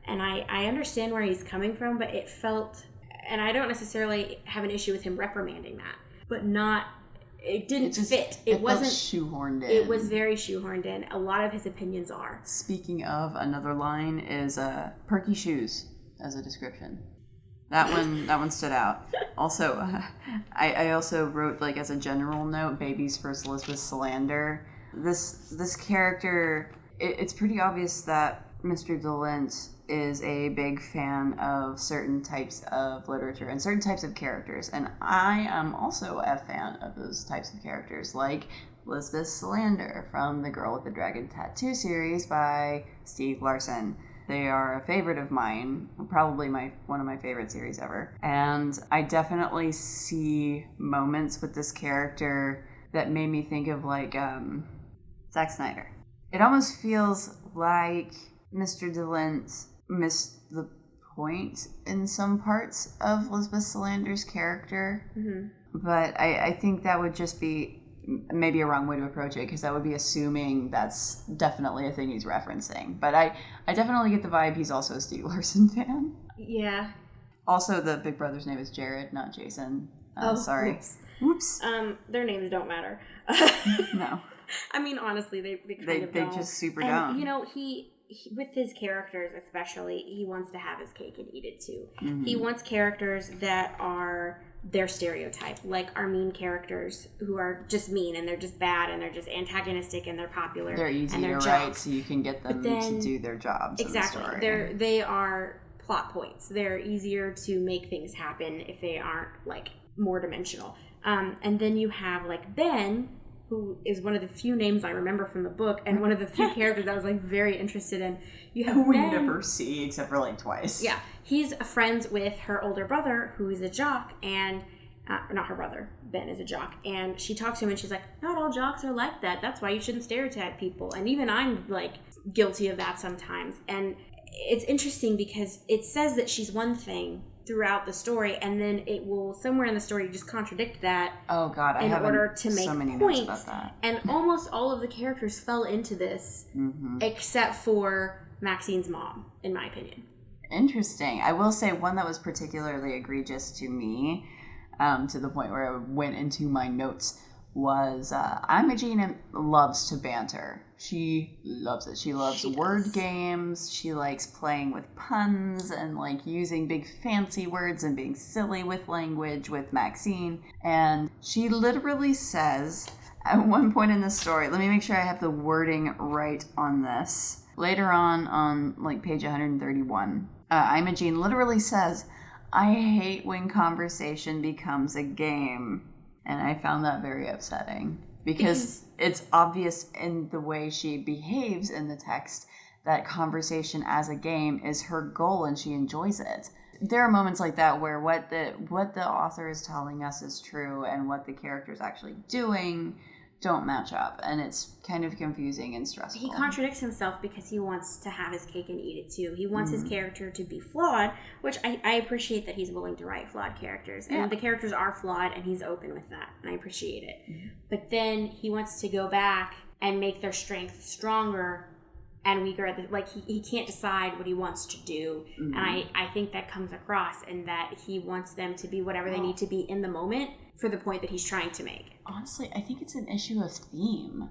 And I understand where he's coming from, but it felt, and I don't necessarily have an issue with him reprimanding that, but it didn't fit. It wasn't shoehorned in. It was very shoehorned in. A lot of his opinions are. Speaking of, another line is perky shoes as a description. That one stood out. Also, I also wrote, like, as a general note, Baby's first Elizabeth Solander. This character, it's pretty obvious that Mr. DeLint is a big fan of certain types of literature and certain types of characters, and I am also a fan of those types of characters, like Elizabeth Solander from the Girl with the Dragon Tattoo series by Steve Larson. They are a favorite of mine, probably one of my favorite series ever, and I definitely see moments with this character that made me think of, like, Zack Snyder. It almost feels like Mr. DeLint missed the point in some parts of Elizabeth Solander's character. But I think that would just be maybe a wrong way to approach it, because that would be assuming that's definitely a thing he's referencing. But I definitely get the vibe he's also a Steve Larson fan. Yeah. Also, the big brother's name is Jared, not Jason. Sorry. Whoops. Their names don't matter. No. I mean, honestly, they kind of don't. They just super and, don't. You know, he with his characters especially, he wants to have his cake and eat it too. He wants characters that are their stereotype, like our mean characters who are just mean and they're just bad and they're just antagonistic and they're popular. They're easy and they're to write, so you can get them to do their jobs. Exactly. In the story. They are plot points. They're easier to make things happen if they aren't, like, more dimensional. And then you have, like, Ben, who is one of the few names I remember from the book, and one of the few characters I was, like, very interested in. You have who we Ben, never see except for, like, twice. Yeah. He's friends with her older brother, who is a jock, and not her brother, Ben is a jock, and she talks to him and she's like, not all jocks are like that. That's why you shouldn't stereotype people. And even I'm, like, guilty of that sometimes. And it's interesting because it says that she's one thing throughout the story, and then it will somewhere in the story just contradict that. Oh God, I have in order to make so many points. notes about that. And almost all of the characters fell into this, except for Maxine's mom, in my opinion. Interesting. I will say one that was particularly egregious to me, to the point where I went into my notes, was Imogene loves to banter. She loves it. She loves word games. She likes playing with puns and like using big fancy words and being silly with language with Maxine. And she literally says at one point in the story, let me make sure I have the wording right on this. Later on like page 131, Imogene literally says, "I hate when conversation becomes a game." And I found that very upsetting because it's obvious in the way she behaves in the text that conversation as a game is her goal and she enjoys it. There are moments like that where what the author is telling us is true and what the character is actually doing don't match up, and it's kind of confusing and stressful. He contradicts himself because he wants to have his cake and eat it too. He wants his character to be flawed, which I appreciate that he's willing to write flawed characters. And the characters are flawed, and he's open with that, and I appreciate it. But then he wants to go back and make their strength stronger and weaker. Like, he can't decide what he wants to do. And I think that comes across in that he wants them to be whatever they need to be in the moment for the point that he's trying to make. Honestly, I think it's an issue of theme.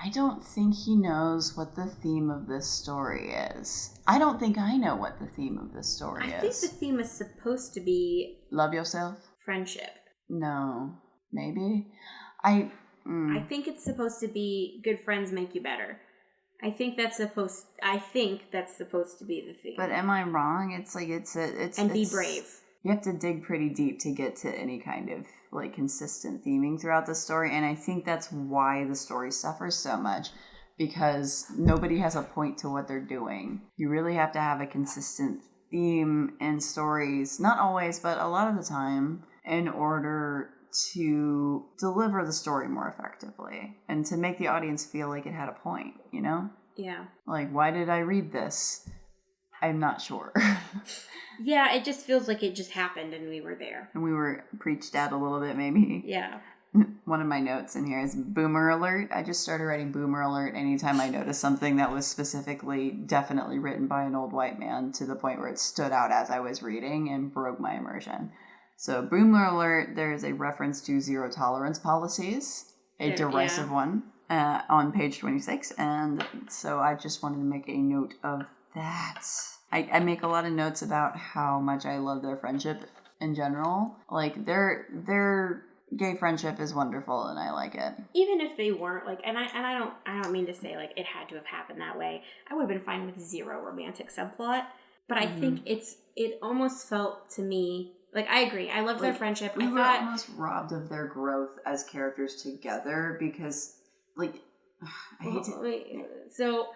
I don't think he knows what the theme of this story is. I don't think I know what the theme of this story is. I think the theme is supposed to be... Love yourself? Friendship. No. Maybe? I think it's supposed to be good friends make you better. I think that's supposed to be the theme. But am I wrong? It's like it's be brave. You have to dig pretty deep to get to any kind of like consistent theming throughout the story, and I think that's why the story suffers so much, because nobody has a point to what they're doing. You really have to have a consistent theme in stories, not always, but a lot of the time, in order to deliver the story more effectively and to make the audience feel like it had a point, you know? Yeah. Like, why did I read this? I'm not sure. Yeah, it just feels like it just happened and we were there. And we were preached at a little bit, maybe. Yeah. One of my notes in here is boomer alert. I just started writing boomer alert anytime I noticed something that was specifically definitely written by an old white man, to the point where it stood out as I was reading and broke my immersion. So boomer alert, there is a reference to zero tolerance policies, a derisive one, on page 26. And so I just wanted to make a note of that. I make a lot of notes about how much I love their friendship in general. Like, their gay friendship is wonderful, and I like it. Even if they weren't, like, and I don't mean to say like it had to have happened that way. I would have been fine with zero romantic subplot, but I think it almost felt to me like, I agree. I loved their friendship. We were almost robbed of their growth as characters together because, like, So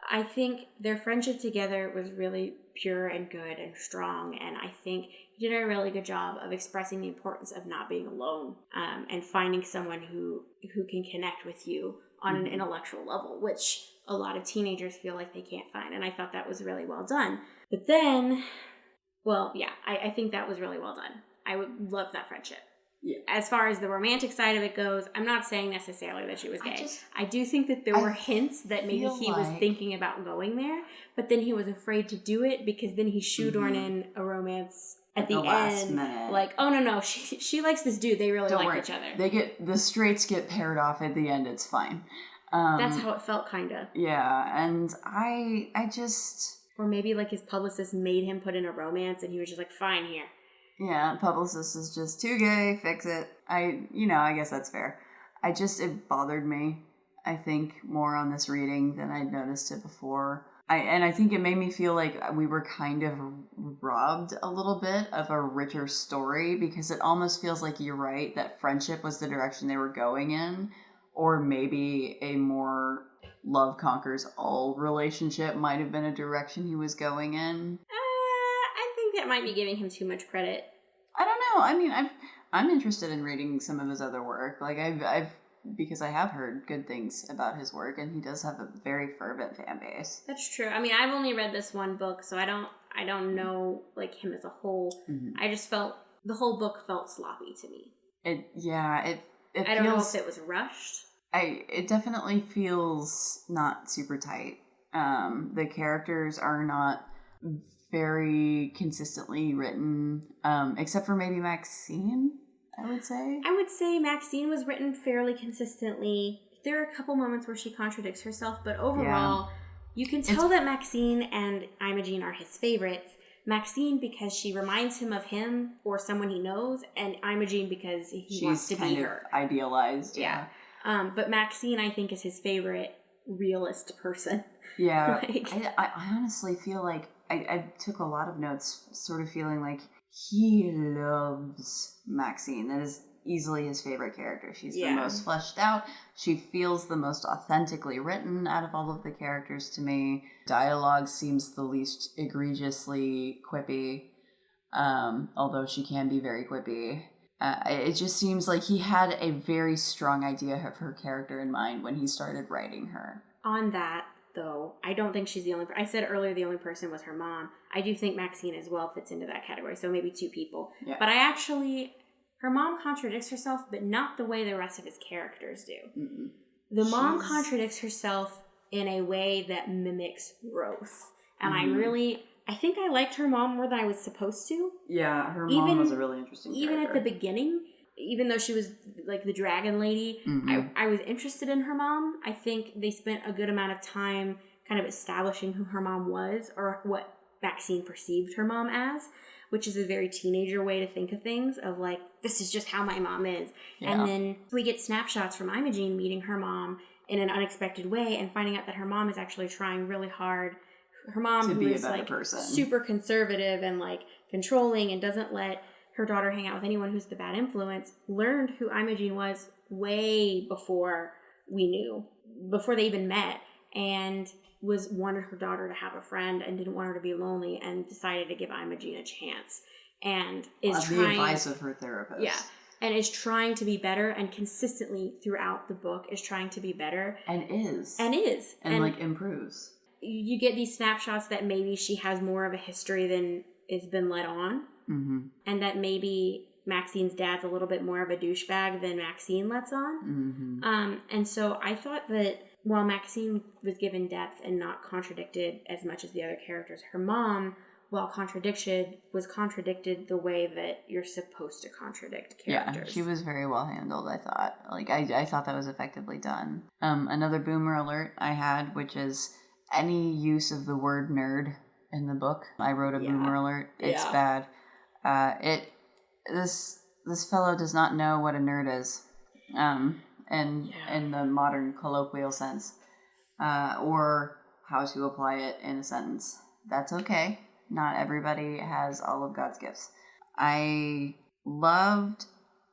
I think their friendship together was really pure and good and strong, and I think he did a really good job of expressing the importance of not being alone, and finding someone who can connect with you on an intellectual level, which a lot of teenagers feel like they can't find, and I thought that was really well done. But then, well, yeah, I think that was really well done. I would love that friendship. Yeah. As far as the romantic side of it goes, I'm not saying necessarily that she was gay. I do think that there were hints that maybe he was thinking about going there, but then he was afraid to do it because then he shoehorned in a romance at the end. Minute. Like, oh no, she likes this dude. They really like each other. The straights get paired off at the end. It's fine. That's how it felt, kind of. Yeah, and I just... Or maybe like his publicist made him put in a romance, and he was just like, fine, here. Yeah, publicist is just too gay, fix it. I guess that's fair. It bothered me, I think, more on this reading than I'd noticed it before. I think it made me feel like we were kind of robbed a little bit of a richer story, because it almost feels like you're right, that friendship was the direction they were going in, or maybe a more love conquers all relationship might have been a direction he was going in. That might be giving him too much credit. I don't know. I mean, I'm interested in reading some of his other work. Like, because I have heard good things about his work, and he does have a very fervent fan base. That's true. I mean, I've only read this one book, so I don't know like him as a whole. Mm-hmm. I just felt the whole book felt sloppy to me. I don't know if it was rushed. It definitely feels not super tight. The characters are not very consistently written, except for maybe Maxine. I would say. I would say Maxine was written fairly consistently. There are a couple moments where she contradicts herself, but overall, you can tell that Maxine and Imogene are his favorites. Maxine because she reminds him of him or someone he knows, and Imogene because he wants to be her. Idealized, But Maxine, I think, is his favorite realist person. Yeah. I honestly feel like I took a lot of notes sort of feeling like he loves Maxine. That is easily his favorite character. She's the most fleshed out. She feels the most authentically written out of all of the characters to me. Dialogue seems the least egregiously quippy, although she can be very quippy. It just seems like he had a very strong idea of her character in mind when he started writing her. On that, though, I don't think she's the only... I said earlier the only person was her mom. I do think Maxine as well fits into that category, so maybe two people. Yeah. But I actually... Her mom contradicts herself, but not the way the rest of his characters do. Mm-mm. The mom contradicts herself in a way that mimics growth. And I think I liked her mom more than I was supposed to. Yeah, her mom was a really interesting character. Even at the beginning, even though she was like the dragon lady, I was interested in her mom. I think they spent a good amount of time kind of establishing who her mom was or what Maxine perceived her mom as, which is a very teenager way to think of things, of like, this is just how my mom is. Yeah. And then we get snapshots from Imogene meeting her mom in an unexpected way and finding out that her mom is actually trying really hard. Her mom, who is like super conservative and like controlling and doesn't let her daughter hang out with anyone who's the bad influence, learned who Imogene was way before we knew, before they even met, and wanted her daughter to have a friend and didn't want her to be lonely and decided to give Imogene a chance. And is trying... the advice of her therapist. Yeah. And is trying to be better and consistently throughout the book is trying to be better. And is. And like improves. You get these snapshots that maybe she has more of a history than has been let on. Mm-hmm. And that maybe Maxine's dad's a little bit more of a douchebag than Maxine lets on. Mm-hmm. And so I thought that while Maxine was given depth and not contradicted as much as the other characters, her mom, while contradicted the way that you're supposed to contradict characters. Yeah, she was very well handled, I thought. Like, I thought that was effectively done. Another boomer alert I had, which is any use of the word nerd in the book. I wrote a boomer alert. It's bad. This fellow does not know what a nerd is. In the modern colloquial sense, or how to apply it in a sentence. That's okay. Not everybody has all of God's gifts. I loved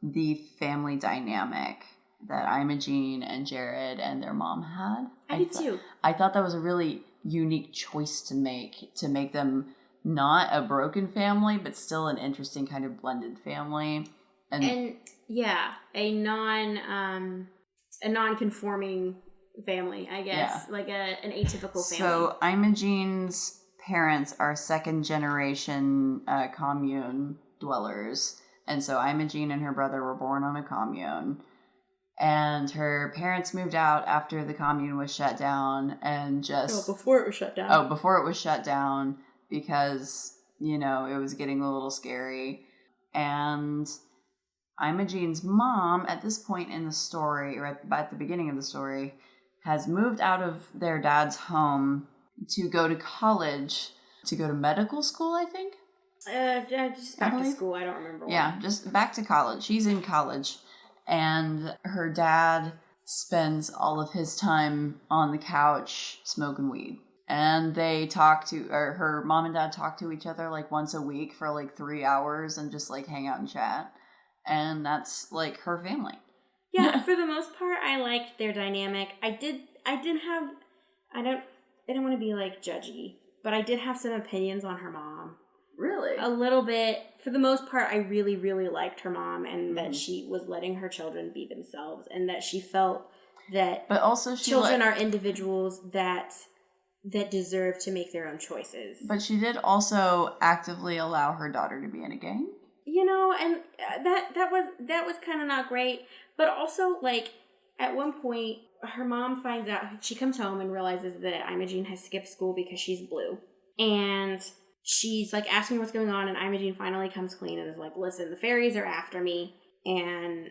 the family dynamic that Imogene and Jared and their mom had. I did too. I thought that was a really unique choice to make them not a broken family, but still an interesting kind of blended family. And a non-conforming family, I guess, like an atypical family. So Imogene's parents are second generation commune dwellers, and so Imogene and her brother were born on a commune, and her parents moved out after the commune was shut down, and before it was shut down, because it was getting a little scary, and Imogene's mom, at this point in the story, or at the beginning of the story, has moved out of their dad's home to go to college, to go to medical school, I think? Just back to school, I don't remember. Yeah, just back to college. She's in college, and her dad spends all of his time on the couch smoking weed. And her mom and dad talk to each other like once a week for like 3 hours and just like hang out and chat. And that's like her family. Yeah, for the most part, I liked their dynamic. I don't want to be like judgy, but I did have some opinions on her mom. Really? A little bit. For the most part, I really, really liked her mom, and that she was letting her children be themselves, and that she felt that children are individuals that deserve to make their own choices. But she did also actively allow her daughter to be in a gang. And that was kind of not great. But also, like, at one point, her mom finds out, she comes home and realizes that Imogene has skipped school because she's blue. And she's, like, asking what's going on, and Imogene finally comes clean and is like, listen, the fairies are after me. and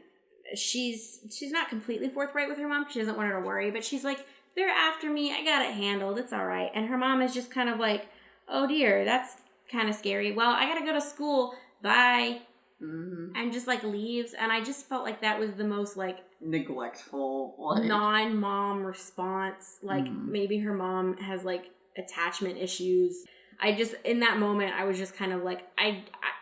she's not completely forthright with her mom because she doesn't want her to worry, but she's like, they're after me, I got it handled, it's all right. And her mom is just kind of like, oh dear, that's kind of scary. Well, I gotta go to school, bye. And just like leaves. And I just felt like that was the most like neglectful, non-mom response. Like maybe her mom has like attachment issues. I just, in that moment, I was just kind of like,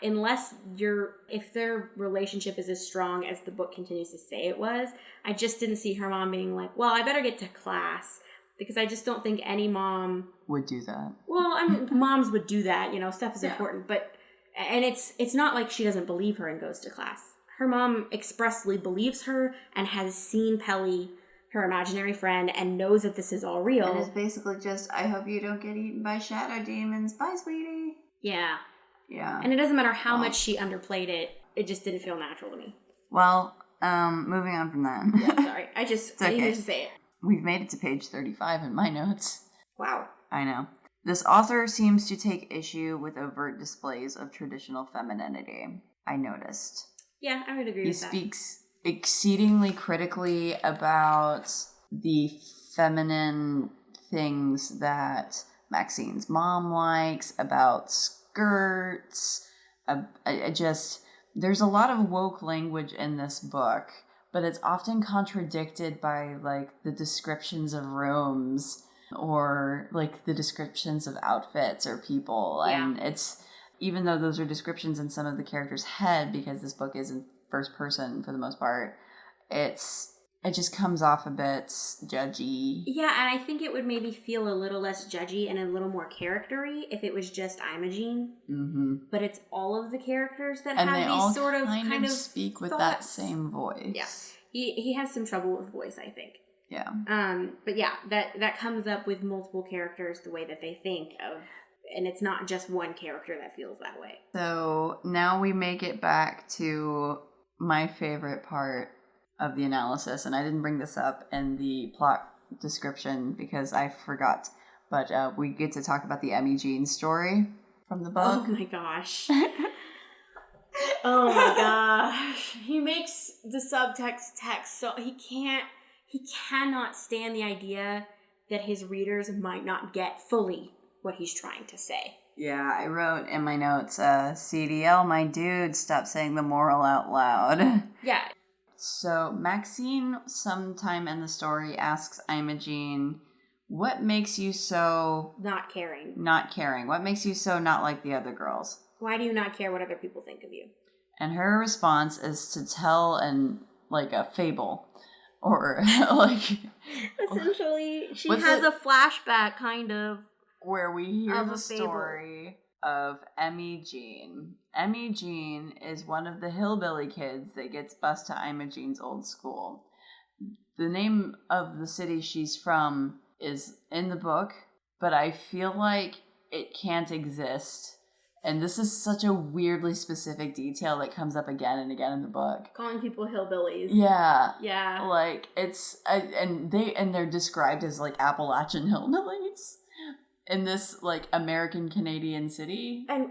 if their relationship is as strong as the book continues to say it was, I just didn't see her mom being like, well, I better get to class, because I just don't think any mom would do that. Well, I mean, moms would do that, stuff is important, but, and it's not like she doesn't believe her and goes to class. Her mom expressly believes her and has seen Pelly, her imaginary friend, and knows that this is all real. And it's basically just, I hope you don't get eaten by shadow demons. Bye, sweetie. Yeah. Yeah. And it doesn't matter how much she underplayed it. It just didn't feel natural to me. Well, moving on from that. Yeah, sorry. I needed to say it. We've made it to page 35 in my notes. Wow. I know. This author seems to take issue with overt displays of traditional femininity. I noticed. Yeah, I would agree with that. He speaks exceedingly critically about the feminine things that Maxine's mom likes, about skirts. There's a lot of woke language in this book, but it's often contradicted by like the descriptions of rooms or like the descriptions of outfits or people. Yeah. And it's, even though those are descriptions in some of the characters' head, because this book is in first person for the most part, it just comes off a bit judgy. Yeah, and I think it would maybe feel a little less judgy and a little more character-y if it was just Imogene. Mm-hmm. But it's all of the characters that and have they these all sort of kind of speak with thoughts. that same voice. Yeah, he has some trouble with voice, I think. Yeah. But yeah, that comes up with multiple characters, the way that they think of, and it's not just one character that feels that way. So now we make it back to my favorite part of the analysis, and I didn't bring this up in the plot description because I forgot, but we get to talk about the Emmy Jean story from the book. Oh my gosh. Oh my gosh. He makes the subtext text so he cannot stand the idea that his readers might not get fully what he's trying to say. Yeah, I wrote in my notes, CDL, my dude, stop saying the moral out loud. Yeah. So Maxine, sometime in the story, asks Imogene, what makes you so... Not caring. Not caring. What makes you so not like the other girls? Why do you not care what other people think of you? And her response is to tell a fable. Or, like... Essentially, she has a flashback, kind of. Where we hear the story of Emmy Jean. Emmy Jean is one of the hillbilly kids that gets bused to Imogene's old school. The name of the city she's from is in the book, but I feel like it can't exist. And this is such a weirdly specific detail that comes up again and again in the book. Calling people hillbillies. Yeah. Yeah. Like, it's... and they're described as, like, Appalachian hillbillies in this, like, American-Canadian city. And,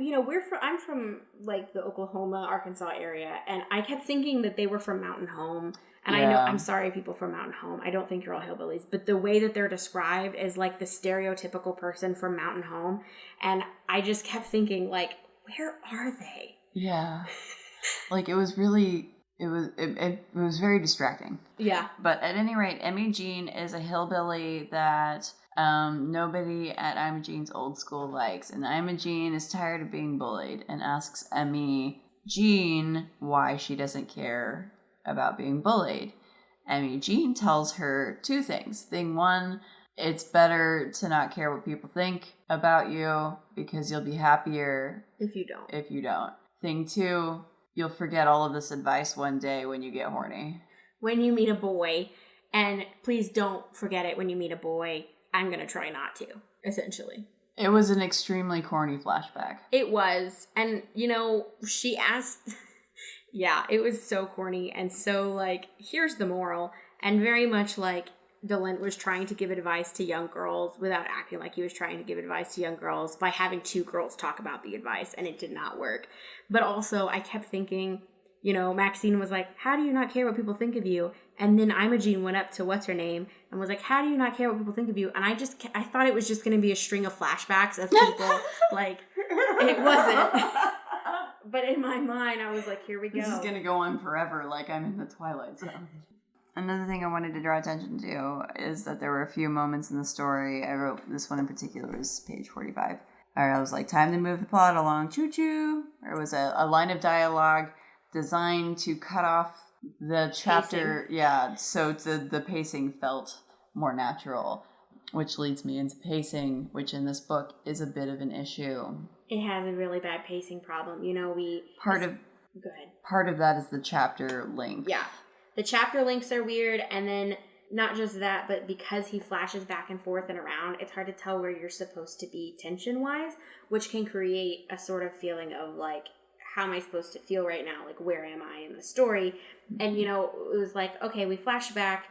I'm from, like, the Oklahoma, Arkansas area, and I kept thinking that they were from Mountain Home. And I know, I'm sorry, people from Mountain Home. I don't think you're all hillbillies. But the way that they're described is, like, the stereotypical person from Mountain Home. And I just kept thinking, like, where are they? Yeah. Like, it was very distracting. Yeah. But at any rate, Emmy Jean is a hillbilly that... nobody at Imogene's old school likes, and Imogene is tired of being bullied and asks Emmy Jean why she doesn't care about being bullied. Emmy Jean tells her two things. Thing one, it's better to not care what people think about you because you'll be happier if you don't. Thing two, you'll forget all of this advice one day when you get horny. When you meet a boy, and please don't forget it when you meet a boy, I'm going to try not to, essentially. It was an extremely corny flashback. It was. And, she asked... yeah, it was so corny and so, like, here's the moral. And very much like Dillon was trying to give advice to young girls without acting like he was trying to give advice to young girls by having two girls talk about the advice, and it did not work. But also, I kept thinking, Maxine was like, how do you not care what people think of you? And then Imogene went up to what's her name and was like, how do you not care what people think of you? And I thought it was just going to be a string of flashbacks of people. Like, it wasn't. But in my mind, I was like, here we go. This is going to go on forever, like I'm in the Twilight Zone. Another thing I wanted to draw attention to is that there were a few moments in the story. I wrote this one in particular, was page 45. I was like, time to move the plot along, choo-choo. There was a line of dialogue designed to cut off the chapter. Pacing. Yeah, so the pacing felt more natural, which leads me into pacing, which in this book is a bit of an issue. It has a really bad pacing problem. Go ahead. Part of that is the chapter length. Yeah. The chapter links are weird, and then not just that, but because he flashes back and forth and around, it's hard to tell where you're supposed to be tension-wise, which can create a sort of feeling of, like, how am I supposed to feel right now? Like, where am I in the story? And, it was like, okay, we flash back,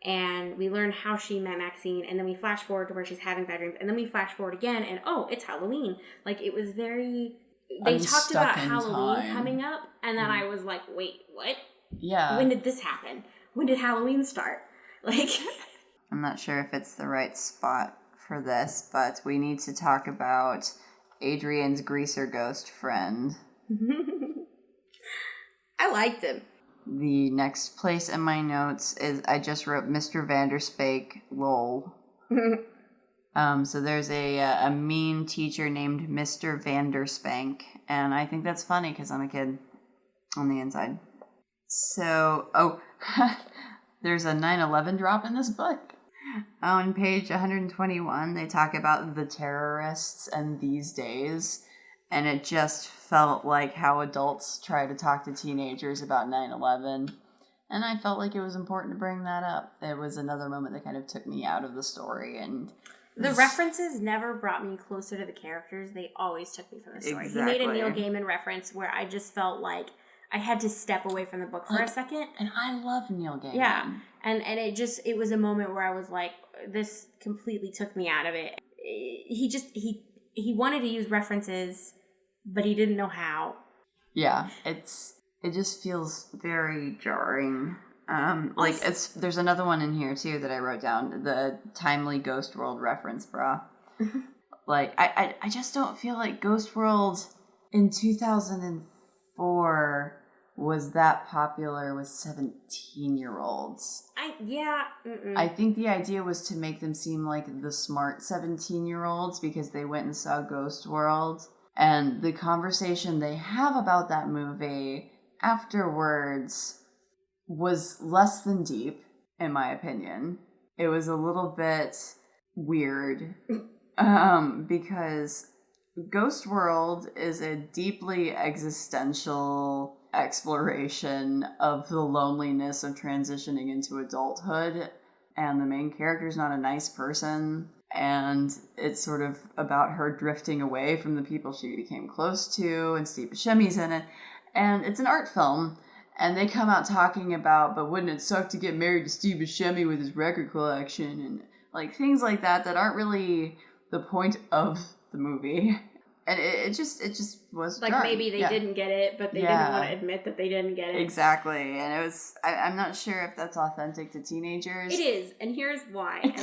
and we learn how she met Maxine, and then we flash forward to where she's having bad dreams, and then we flash forward again, and, oh, it's Halloween. Like, it was very... They talked about Halloween coming up, and then I was like, wait, what? Yeah. When did this happen? When did Halloween start? Like, I'm not sure if it's the right spot for this, but we need to talk about Adrian's greaser ghost friend. I liked him. The next place in my notes is I just wrote Mr. Vanderspank, lol. So there's a mean teacher named Mr. Vanderspank, and I think that's funny because I'm a kid on the inside. So, there's a 9/11 drop in this book. On page 121, they talk about the terrorists and these days, and it just felt like how adults try to talk to teenagers about 9/11, and I felt like it was important to bring that up. It was another moment that kind of took me out of the story, and the references never brought me closer to the characters. They always took me from the story. Exactly. He made a Neil Gaiman reference where I just felt like I had to step away from the book for a second. And I love Neil Gaiman. Yeah. And it was a moment where I was like, this completely took me out of it. He wanted to use references, but he didn't know how. Yeah. It just feels very jarring. There's another one in here too that I wrote down, the timely Ghost World reference, brah. Like, I just don't feel like Ghost World in 2004 was that popular with 17-year-olds. I think the idea was to make them seem like the smart 17-year-olds because they went and saw Ghost World. And the conversation they have about that movie afterwards was less than deep, in my opinion. It was a little bit weird because Ghost World is a deeply existential exploration of the loneliness of transitioning into adulthood, and the main character's not a nice person, and it's sort of about her drifting away from the people she became close to, and Steve Buscemi's in it, and it's an art film, and they come out talking about, but wouldn't it suck to get married to Steve Buscemi with his record collection, and like things like that aren't really the point of the movie. And it just was like jarring. Maybe they didn't get it, but they didn't want to admit that they didn't get it. Exactly, and it was. I'm not sure if that's authentic to teenagers. It is, and here's why. And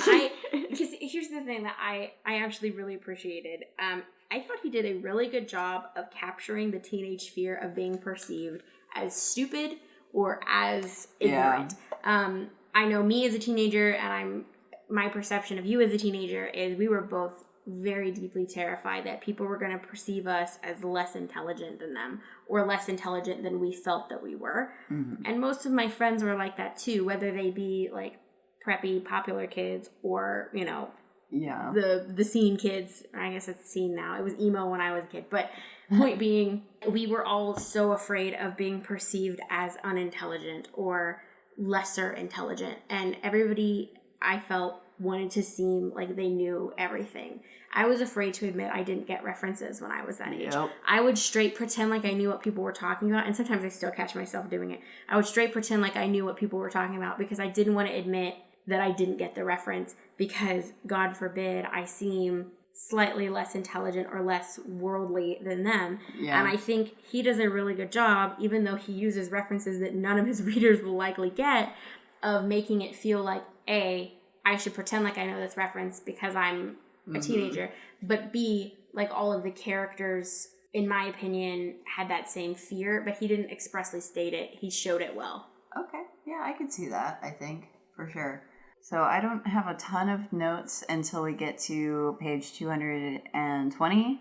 because here's the thing that I actually really appreciated. I thought he did a really good job of capturing the teenage fear of being perceived as stupid or as ignorant. Yeah. I know me as a teenager, and my perception of you as a teenager is we were both very deeply terrified that people were going to perceive us as less intelligent than them or less intelligent than we felt that we were. Mm-hmm. And most of my friends were like that too, whether they be like preppy, popular kids or, the scene kids. I guess it's scene now. It was emo when I was a kid. But point being, we were all so afraid of being perceived as unintelligent or lesser intelligent. And everybody, I felt, wanted to seem like they knew everything. I was afraid to admit I didn't get references when I was that age. Yep. I would straight pretend like I knew what people were talking about, and sometimes I still catch myself doing it. I would straight pretend like I knew what people were talking about because I didn't want to admit that I didn't get the reference because, God forbid, I seem slightly less intelligent or less worldly than them. Yeah. And I think he does a really good job, even though he uses references that none of his readers will likely get, of making it feel like, A, I should pretend like I know this reference because I'm a teenager, but B, like all of the characters, in my opinion, had that same fear, but he didn't expressly state it. He showed it well. Okay. Yeah, I could see that, I think, for sure. So I don't have a ton of notes until we get to page 220.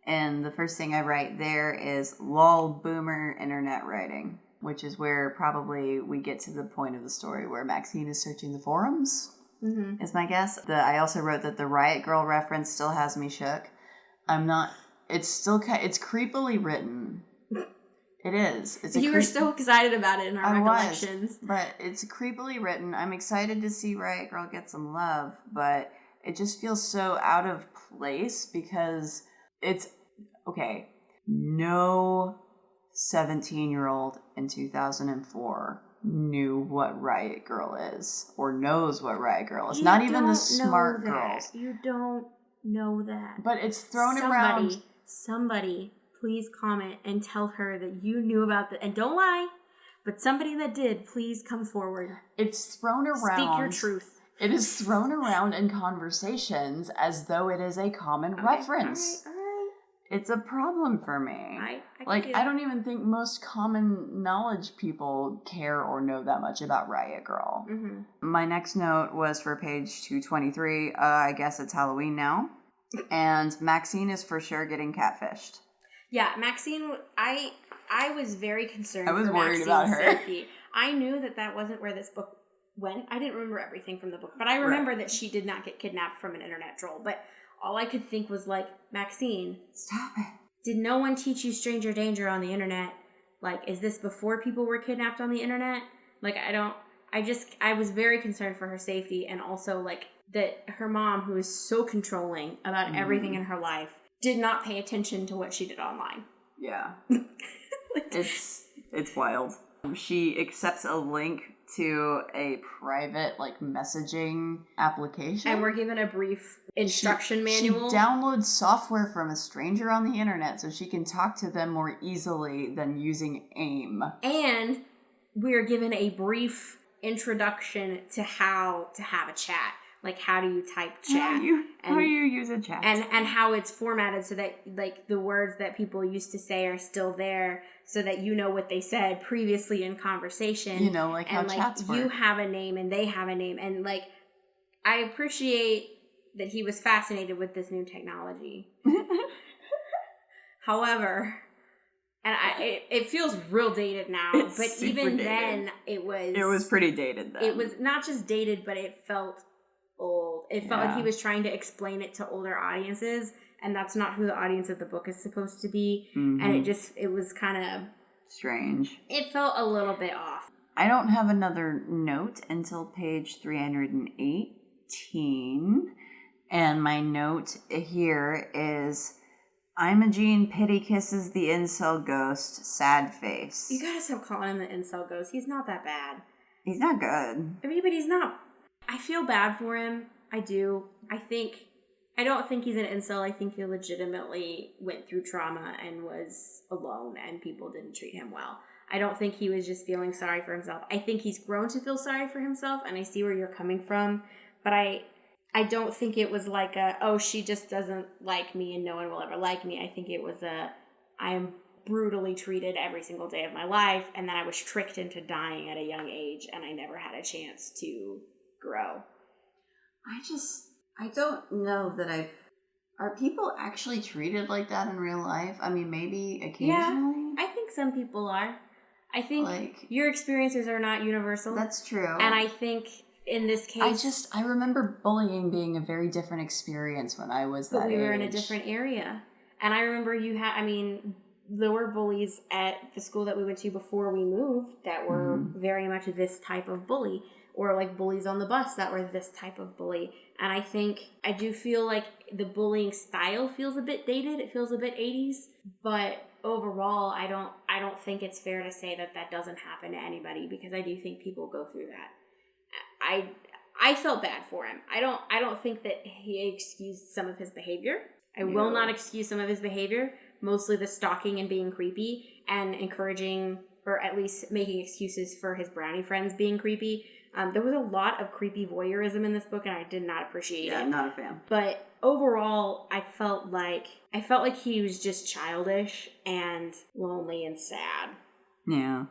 And the first thing I write there is lol boomer internet writing, which is where probably we get to the point of the story where Maxine is searching the forums, is my guess. I also wrote that the Riot Girl reference still has me shook. It's creepily written. It is. You were so excited about it in our recollections. But it's creepily written. I'm excited to see Riot Girl get some love, but it just feels so out of place because it's, okay, no 17-year-old in 2004 knew what Riot Girl is or knows what Riot Girl is. Not even the smart girls. You don't know that. But it's thrown around. Somebody, please comment and tell her that you knew about that. And don't lie, but somebody that did, please come forward. It's thrown around. Speak your truth. It is thrown around in conversations as though it is a common reference. All right. It's a problem for me. I don't even think most common knowledge people care or know that much about Riot Girl. Mm-hmm. My next note was for page 223. I guess it's Halloween now. And Maxine is for sure getting catfished. Yeah, Maxine, I was very concerned. I was for worried Maxine's about her. safety. I knew that wasn't where this book went. I didn't remember everything from the book, but I remember that she did not get kidnapped from an internet troll. But all I could think was like, Maxine, stop it. Did no one teach you stranger danger on the internet? Like, is this before people were kidnapped on the internet? Like, I was very concerned for her safety, and also like that her mom, who is so controlling about everything in her life, did not pay attention to what she did online. Yeah. It's wild. She accepts a link to a private messaging application. And we're given a brief instruction manual. She downloads software from a stranger on the internet so she can talk to them more easily than using AIM. And we're given a brief introduction to how to have a chat. Like, how do you type chat? How do you use a chat? And how it's formatted so that, like, the words that people used to say are still there so that you know what they said previously in conversation. You know, like how chats work. You have a name and they have a name. And, like, I appreciate that he was fascinated with this new technology. However, and it feels real dated now. It's but even dated. Then, it was pretty dated then. It was not just dated, but it felt old. It felt like he was trying to explain it to older audiences, and that's not who the audience of the book is supposed to be. And it was kind of strange. It felt a little bit off. I don't have another note until page 318, and my note here is Imogene pity kisses the incel ghost, sad face. You gotta stop calling him the incel ghost. He's not that bad. He's not good. I mean, but he's not. I feel bad for him. I do. I don't think he's an incel. I think he legitimately went through trauma and was alone and people didn't treat him well. I don't think he was just feeling sorry for himself. I think he's grown to feel sorry for himself, and I see where you're coming from. But I don't think it was like she just doesn't like me and no one will ever like me. I think it was I am brutally treated every single day of my life, and then I was tricked into dying at a young age, and I never had a chance to grow. I don't know that are people actually treated like that in real life? I mean, maybe occasionally. Yeah, I think some people are. I think your experiences are not universal. That's true. And I think in this case, I remember bullying being a very different experience when I was that age. But we were in a different area. And I remember there were bullies at the school that we went to before we moved that were very much this type of bully. Or like bullies on the bus that were this type of bully. And I do feel like the bullying style feels a bit dated. It feels a bit 80s. But overall, I don't think it's fair to say that doesn't happen to anybody, because I do think people go through that. I felt bad for him. I don't think that he excused some of his behavior. I will not excuse some of his behavior, mostly the stalking and being creepy and encouraging or at least making excuses for his brownie friends being creepy. There was a lot of creepy voyeurism in this book, and I did not appreciate it. Yeah, I'm not a fan. But overall, I felt like he was just childish and lonely and sad. Yeah.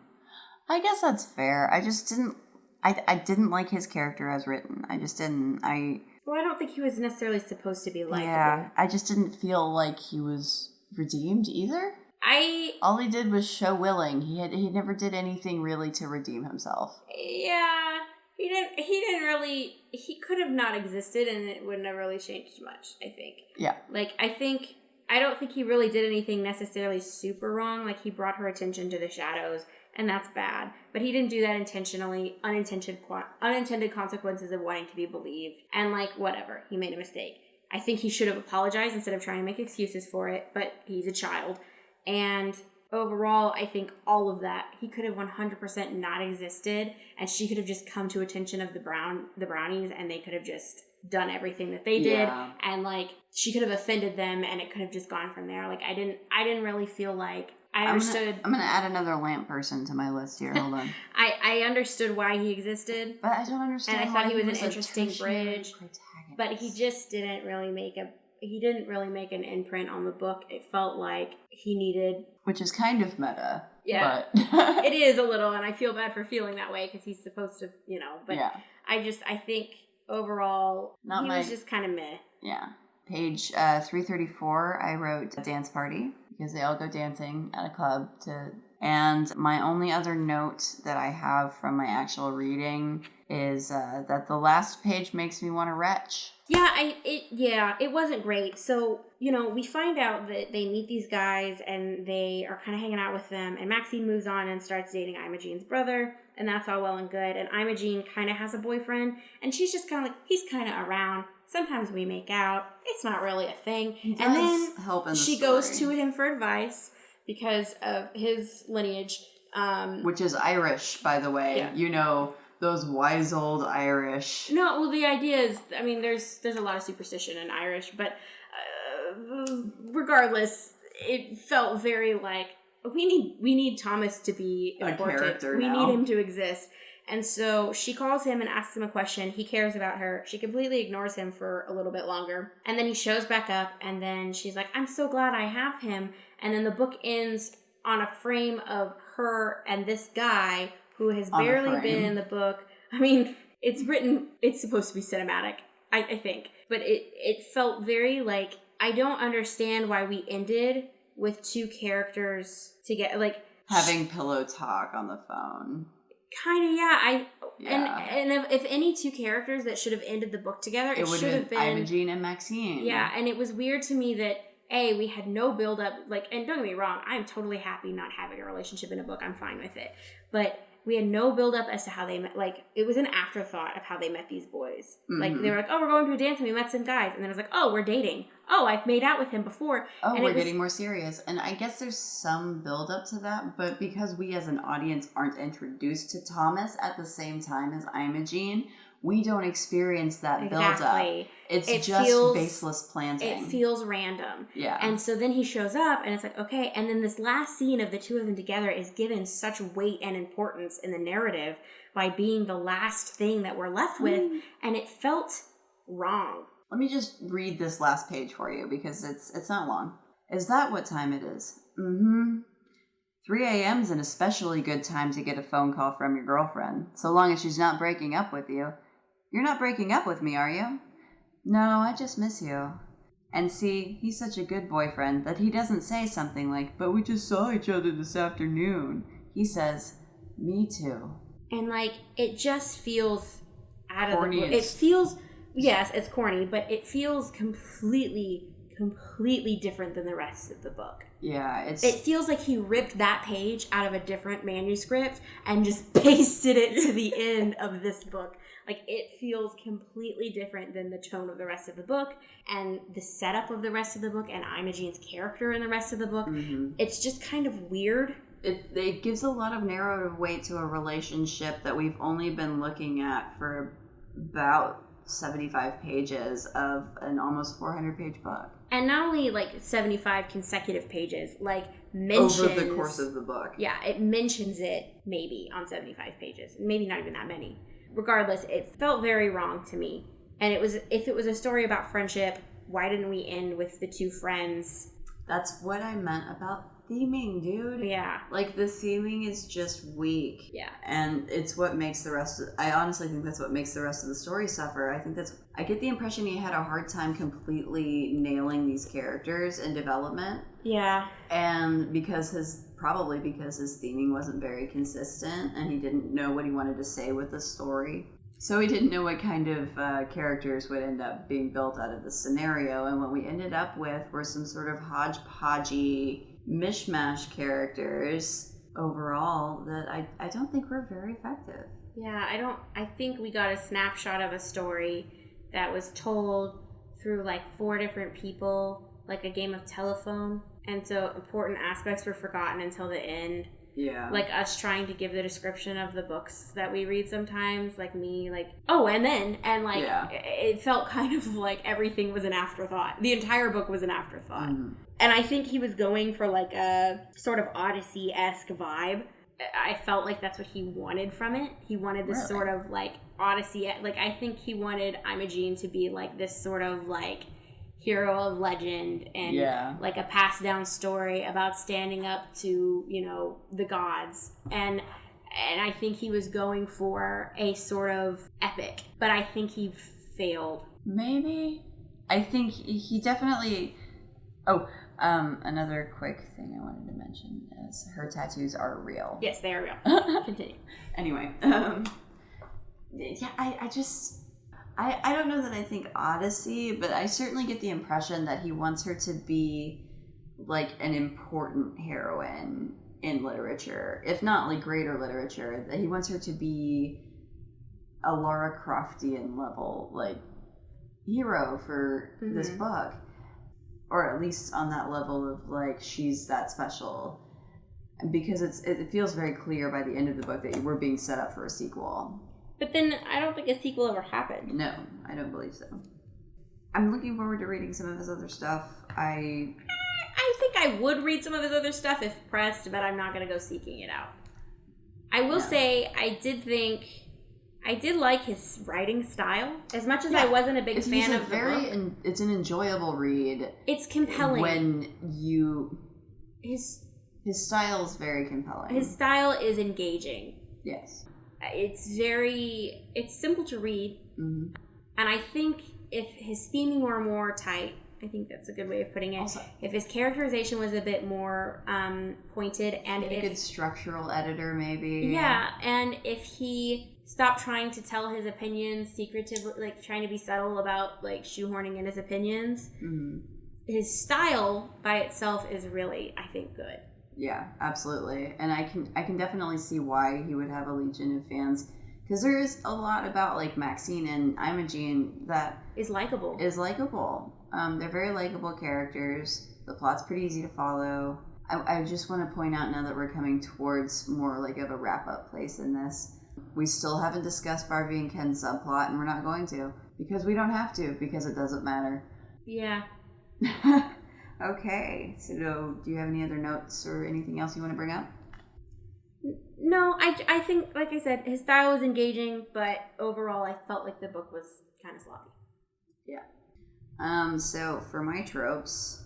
I guess that's fair. I just didn't... I didn't like his character as written. I just didn't... Well, I don't think he was necessarily supposed to be likable. Yeah, I just didn't feel like he was redeemed either. All he did was show willing. He never did anything really to redeem himself. Yeah, he didn't really. He could have not existed, and it wouldn't have really changed much. I think. Yeah. Like I don't think he really did anything necessarily super wrong. Like he brought her attention to the shadows, and that's bad. But he didn't do that intentionally. Unintended consequences of wanting to be believed, and like whatever, he made a mistake. I think he should have apologized instead of trying to make excuses for it. But he's a child. And overall, I think all of that, he could have 100% not existed, and she could have just come to attention of the brownies, and they could have just done everything that they did, and like she could have offended them, and it could have just gone from there. Like I didn't really feel like I understood. I'm gonna add another lamp person to my list here. Hold on. I understood why he existed, but I don't understand. And I thought he was an interesting bridge, but he just didn't really make an imprint on the book. It felt like he needed... Which is kind of meta. Yeah. But it is a little, and I feel bad for feeling that way because he's supposed to, but yeah. I think overall, he was just kind of meh. Yeah. Page 334, I wrote Dance Party because they all go dancing at a club And my only other note that I have from my actual reading is that the last page makes me want to retch. It wasn't great. So, we find out that they meet these guys and they are kind of hanging out with them. And Maxine moves on and starts dating Imogene's brother. And that's all well and good. And Imogene kind of has a boyfriend. And she's just kind of like, he's kind of around. Sometimes we make out. It's not really a thing. And then help in the she story. goes to him for advice because of his lineage. Which is Irish, by the way. Yeah. Those wise old Irish. No, well, the idea is, there's a lot of superstition in Irish, but regardless, it felt very like, we need Thomas to be important. A character we now. need him to exist. And so she calls him and asks him a question. He cares about her. She completely ignores him for a little bit longer. And then he shows back up, and then she's like, I'm so glad I have him. And then the book ends on a frame of her and this guy who has barely been in the book. It's supposed to be cinematic, I think. But it felt very like, I don't understand why we ended with two characters together, like having pillow talk on the phone. Kind of, yeah. And if any two characters that should have ended the book together, it should have been Imogene and Maxine. Yeah, and it was weird to me that we had no build up. Like, and don't get me wrong, I'm totally happy not having a relationship in a book. I'm fine with it, but we had no build up as to how they met. Like, it was an afterthought of how they met these boys. Mm-hmm. Like, they were like, oh, we're going to a dance and we met some guys. And then it was like, oh, we're dating. Oh, I've made out with him before. Oh, and we're getting more serious. And I guess there's some build up to that. But because we as an audience aren't introduced to Thomas at the same time as Imogene, we don't experience that build up. It feels baseless planting. It feels random. Yeah. And so then he shows up and it's like, okay. And then this last scene of the two of them together is given such weight and importance in the narrative by being the last thing that we're left with. And it felt wrong. Let me just read this last page for you because it's not long. Is that what time it is? 3 a.m. is an especially good time to get a phone call from your girlfriend, so long as she's not breaking up with you. You're not breaking up with me, are you? No, I just miss you. And see, he's such a good boyfriend that he doesn't say something like, but we just saw each other this afternoon. He says, me too. And like, it just feels out of the book. It feels, yes, it's corny, but it feels completely different than the rest of the book. Yeah, it feels like he ripped that page out of a different manuscript and just pasted it to the end of this book. Like, it feels completely different than the tone of the rest of the book and the setup of the rest of the book and Imogene's character in the rest of the book. Mm-hmm. It's just kind of weird. It gives a lot of narrative weight to a relationship that we've only been looking at for about 75 pages of an almost 400-page book. And not only, like, 75 consecutive pages, like, mentions... Over the course of the book. Yeah, it mentions it maybe on 75 pages. Maybe not even that many. Regardless, it felt very wrong to me. And if it was a story about friendship, why didn't we end with the two friends? That's what I meant about theming, dude. Yeah. Like, the theming is just weak. Yeah. And it's what makes the rest of... I honestly think that's what makes the rest of the story suffer. I get the impression he had a hard time completely nailing these characters and development. Yeah. And probably because his theming wasn't very consistent and he didn't know what he wanted to say with the story. So he didn't know what kind of characters would end up being built out of the scenario. And what we ended up with were some sort of hodgepodgey mishmash characters overall that I don't think were very effective. Yeah, I think we got a snapshot of a story that was told through like 4 different people, like a game of telephone. And so important aspects were forgotten until the end. Yeah. Like us trying to give the description of the books that we read sometimes, like me, like, oh, and then, and like, yeah. It felt kind of like everything was an afterthought. The entire book was an afterthought. Mm. And I think he was going for like a sort of Odyssey-esque vibe. I felt like that's what he wanted from it. He wanted this sort of like Odyssey, like I think he wanted Imogene to be like this sort of like hero of legend and like a passed down story about standing up to, you know, the gods. And I think he was going for a sort of epic, but I think he failed. Maybe. I think he definitely... another quick thing I wanted to mention is her tattoos are real. Yes, they are real. Continue. Anyway, I don't know that I think Odyssey, but I certainly get the impression that he wants her to be like an important heroine in literature, if not like greater literature, that he wants her to be a Lara Croftian level like hero for this book. Or at least on that level of like she's that special, because it feels very clear by the end of the book that we're being set up for a sequel. But then I don't think a sequel ever happened. No, I don't believe so. I'm looking forward to reading some of his other stuff. I think I would read some of his other stuff if pressed, but I'm not going to go seeking it out. I will say I did like his writing style. As much as I wasn't a big fan of the book. It's an enjoyable read. It's compelling. His style is very compelling. His style is engaging. Yes. It's simple to read. Mm-hmm. And I think if his theming were more tight, I think that's a good way of putting it. Also, if his characterization was a bit more pointed, and a good structural editor, maybe. Yeah, and if he stopped trying to tell his opinions secretively, like trying to be subtle about like shoehorning in his opinions, his style by itself is really, I think, good. Yeah, absolutely, and I can definitely see why he would have a legion of fans. Because there is a lot about like Maxine and Imogene that is likable. They're very likable characters. The plot's pretty easy to follow. I just want to point out now that we're coming towards more like of a wrap-up place in this. We still haven't discussed Barbie and Ken's subplot, and we're not going to. Because we don't have to, because it doesn't matter. Yeah. Okay, so do you have any other notes or anything else you want to bring up? No, I think, like I said, his style was engaging, but overall I felt like the book was kind of sloppy. Yeah. So for my tropes,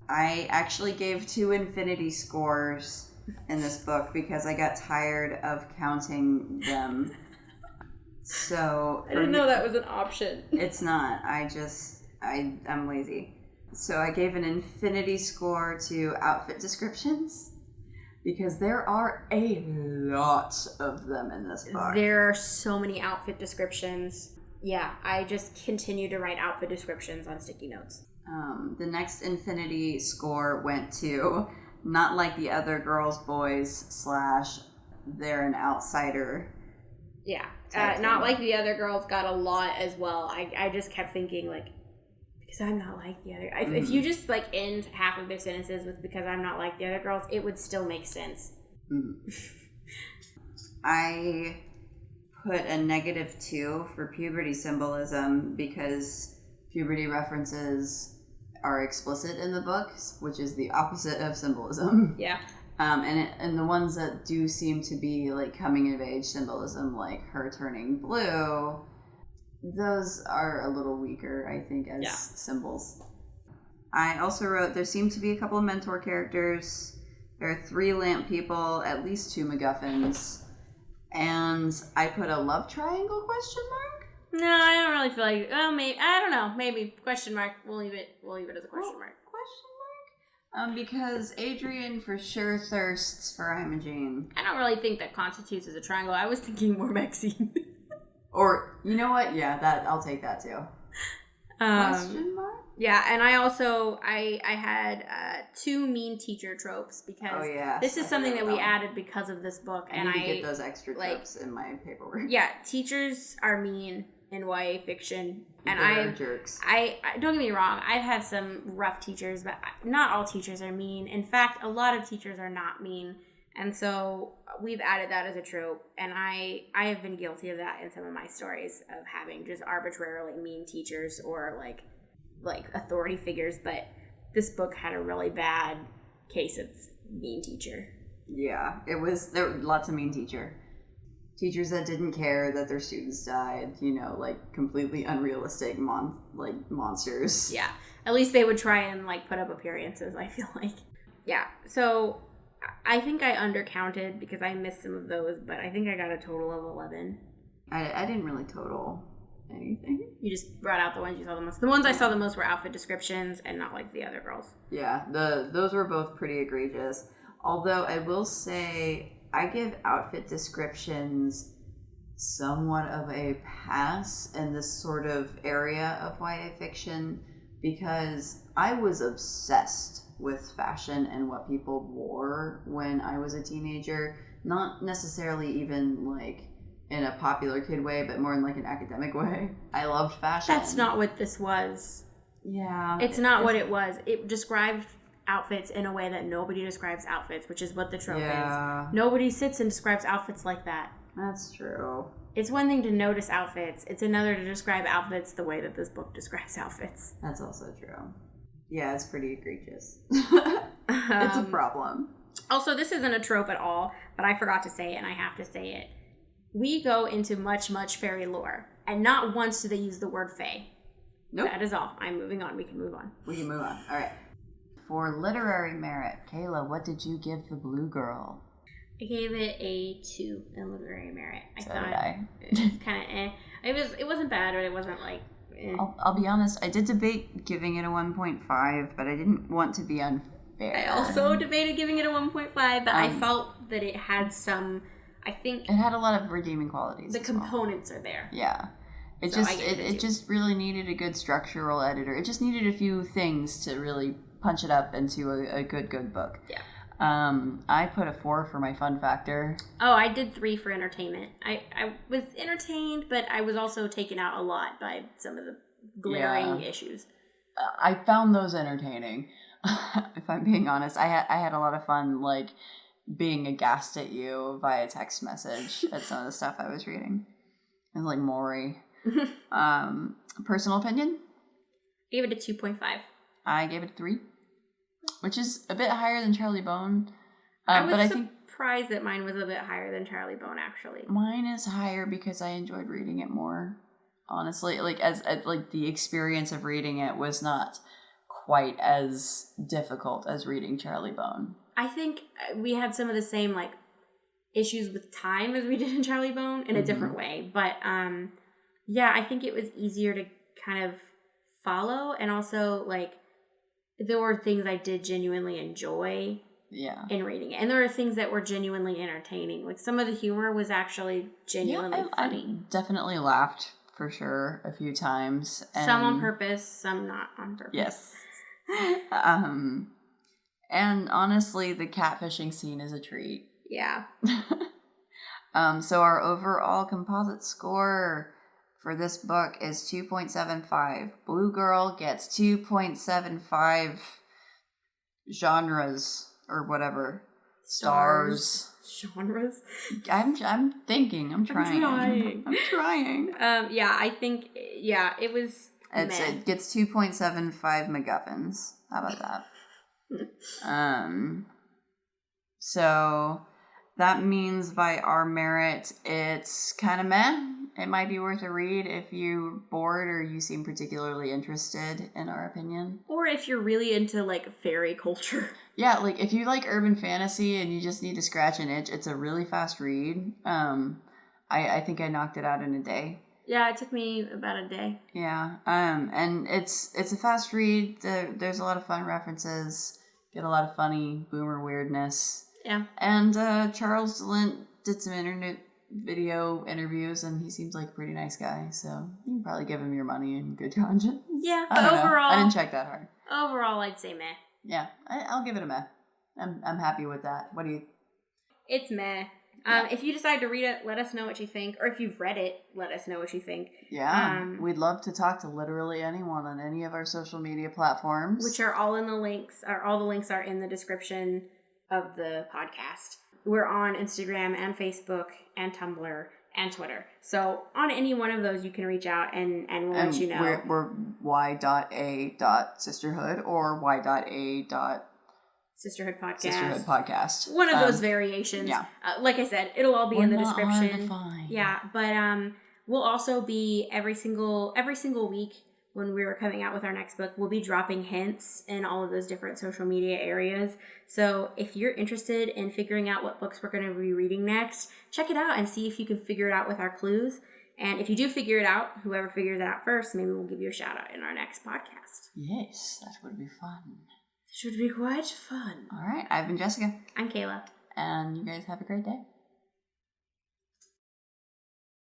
I actually gave 2 infinity scores in this book because I got tired of counting them. So I didn't know that was an option. It's not. I'm lazy. So I gave an infinity score to outfit descriptions. Because there are a lot of them in this book. There are so many outfit descriptions. Yeah, I just continue to write outfit descriptions on sticky notes. The next infinity score went to not like the other girls, boys / they're an outsider. Yeah, not like the other girls got a lot as well. I just kept thinking like, because I'm not like the other. If you just like end half of their sentences with "because I'm not like the other girls," it would still make sense. I put a -2 for puberty symbolism because puberty references are explicit in the book, which is the opposite of symbolism. Yeah. And the ones that do seem to be like coming of age symbolism, like her turning blue, those are a little weaker, I think, as symbols. I also wrote there seem to be a couple of mentor characters. There are 3 lamp people, at least 2 MacGuffins, and I put a love triangle question mark. No, I don't really feel like. Oh, maybe I don't know. Maybe question mark. We'll leave it as a question mark. Because Adrian for sure thirsts for Imogen. I don't really think that constitutes as a triangle. I was thinking more Maxine. Or, you know what? Yeah, I'll take that too. Question mark? Yeah, and I also, I had 2 mean teacher tropes because this is something that we added because of this book. I need to get those extra tropes in my paperwork. Yeah, teachers are mean in YA fiction. And They're jerks. I don't get me wrong, I've had some rough teachers, but not all teachers are mean. In fact, a lot of teachers are not mean. And so we've added that as a trope, and I have been guilty of that in some of my stories of having just arbitrarily mean teachers or like authority figures, but this book had a really bad case of mean teacher. Yeah, there were lots of mean teachers that didn't care that their students died, like completely unrealistic monsters. Yeah, at least they would try and like put up appearances, I feel like. Yeah, so I think I undercounted because I missed some of those, but I think I got a total of 11. I didn't really total anything. You just brought out the ones you saw the most. The ones I saw the most were outfit descriptions and not like the other girls. Yeah, those were both pretty egregious. Although I will say I give outfit descriptions somewhat of a pass in this sort of area of YA fiction because I was obsessed with fashion and what people wore when I was a teenager. Not necessarily even like in a popular kid way, but more in like an academic way. I loved fashion. That's not what this was. Yeah. It's not what it was. It described outfits in a way that nobody describes outfits, which is what the trope is. Nobody sits and describes outfits like that. That's true. It's one thing to notice outfits. It's another to describe outfits the way that this book describes outfits. That's also true. Yeah, it's pretty egregious. It's a problem. Also, this isn't a trope at all, but I forgot to say it, and I have to say it. We go into much, much fairy lore, and not once do they use the word fae. Nope. That is all. I'm moving on. We can move on. All right. For literary merit, Kayla, what did you give The Blue Girl? I gave it a 2 in literary merit. So did I. It was kind of It wasn't bad, but it wasn't like eh. I'll be honest, I did debate giving it a 1.5, but I didn't want to be unfair. I also debated giving it a 1.5, but I felt that it had some, I think... It had a lot of redeeming qualities. The components are there. Yeah. It just really needed a good structural editor. It just needed a few things to really punch it up into a good book. Yeah. I put a 4 for my fun factor. Oh, I did 3 for entertainment. I was entertained, but I was also taken out a lot by some of the glaring issues. I found those entertaining. If I'm being honest, I had a lot of fun, like being aghast at you via text message at some of the stuff I was reading. It was like Maury. Personal opinion? I gave it a 2.5. I gave it a 3, which is a bit higher than Charlie Bone. I was surprised that mine was a bit higher than Charlie Bone, actually. Mine is higher because I enjoyed reading it more. Honestly, like as like the experience of reading it was not quite as difficult as reading Charlie Bone. I think we had some of the same like issues with time as we did in Charlie Bone in a different way, but yeah, I think it was easier to kind of follow, and also like there were things I did genuinely enjoy in reading it, and there were things that were genuinely entertaining. Like some of the humor was actually genuinely funny. I definitely laughed for sure a few times. And some on purpose, some not on purpose. Yes. And honestly, the catfishing scene is a treat. Yeah. So our overall composite score for this book is 2.75. Blue Girl gets 2.75 genres or whatever. stars, genres. I'm thinking. I'm trying. I'm trying. Yeah, I think. Yeah, it was. It gets 2.75 MacGuffins. How about that? So that means by our merit, it's kind of meh. It might be worth a read if you're bored or you seem particularly interested, in our opinion. Or if you're really into, like, fairy culture. Yeah, like, if you like urban fantasy and you just need to scratch an itch, it's a really fast read. I think I knocked it out in a day. Yeah, it took me about a day. Yeah, and it's a fast read. There's a lot of fun references. Get a lot of funny boomer weirdness. Yeah. And Charles DeLint did some internet video interviews, and he seems like a pretty nice guy. So you can probably give him your money in good conscience. Yeah, but overall, I didn't check that hard. Overall, I'd say meh. Yeah, I'll give it a meh. I'm happy with that. What do you? It's meh. If you decide to read it, let us know what you think. Or if you've read it, let us know what you think. Yeah, we'd love to talk to literally anyone on any of our social media platforms, which are all in the links. All the links are in the description of the podcast. We're on Instagram and Facebook and Tumblr and Twitter. So on any one of those, you can reach out and we'll let you know. We're y.a.sisterhood or y.a. Sisterhood podcast. Sisterhood podcast. One of those variations. Yeah. Like I said, it'll all be in the description. Hard to find. Yeah, but we'll also be every single week when we're coming out with our next book, we'll be dropping hints in all of those different social media areas. So if you're interested in figuring out what books we're going to be reading next, check it out and see if you can figure it out with our clues. And if you do figure it out, whoever figures it out first, maybe we'll give you a shout out in our next podcast. Yes, that would be fun. Should be quite fun. All right, I've been Jessica. I'm Kayla. And you guys have a great day.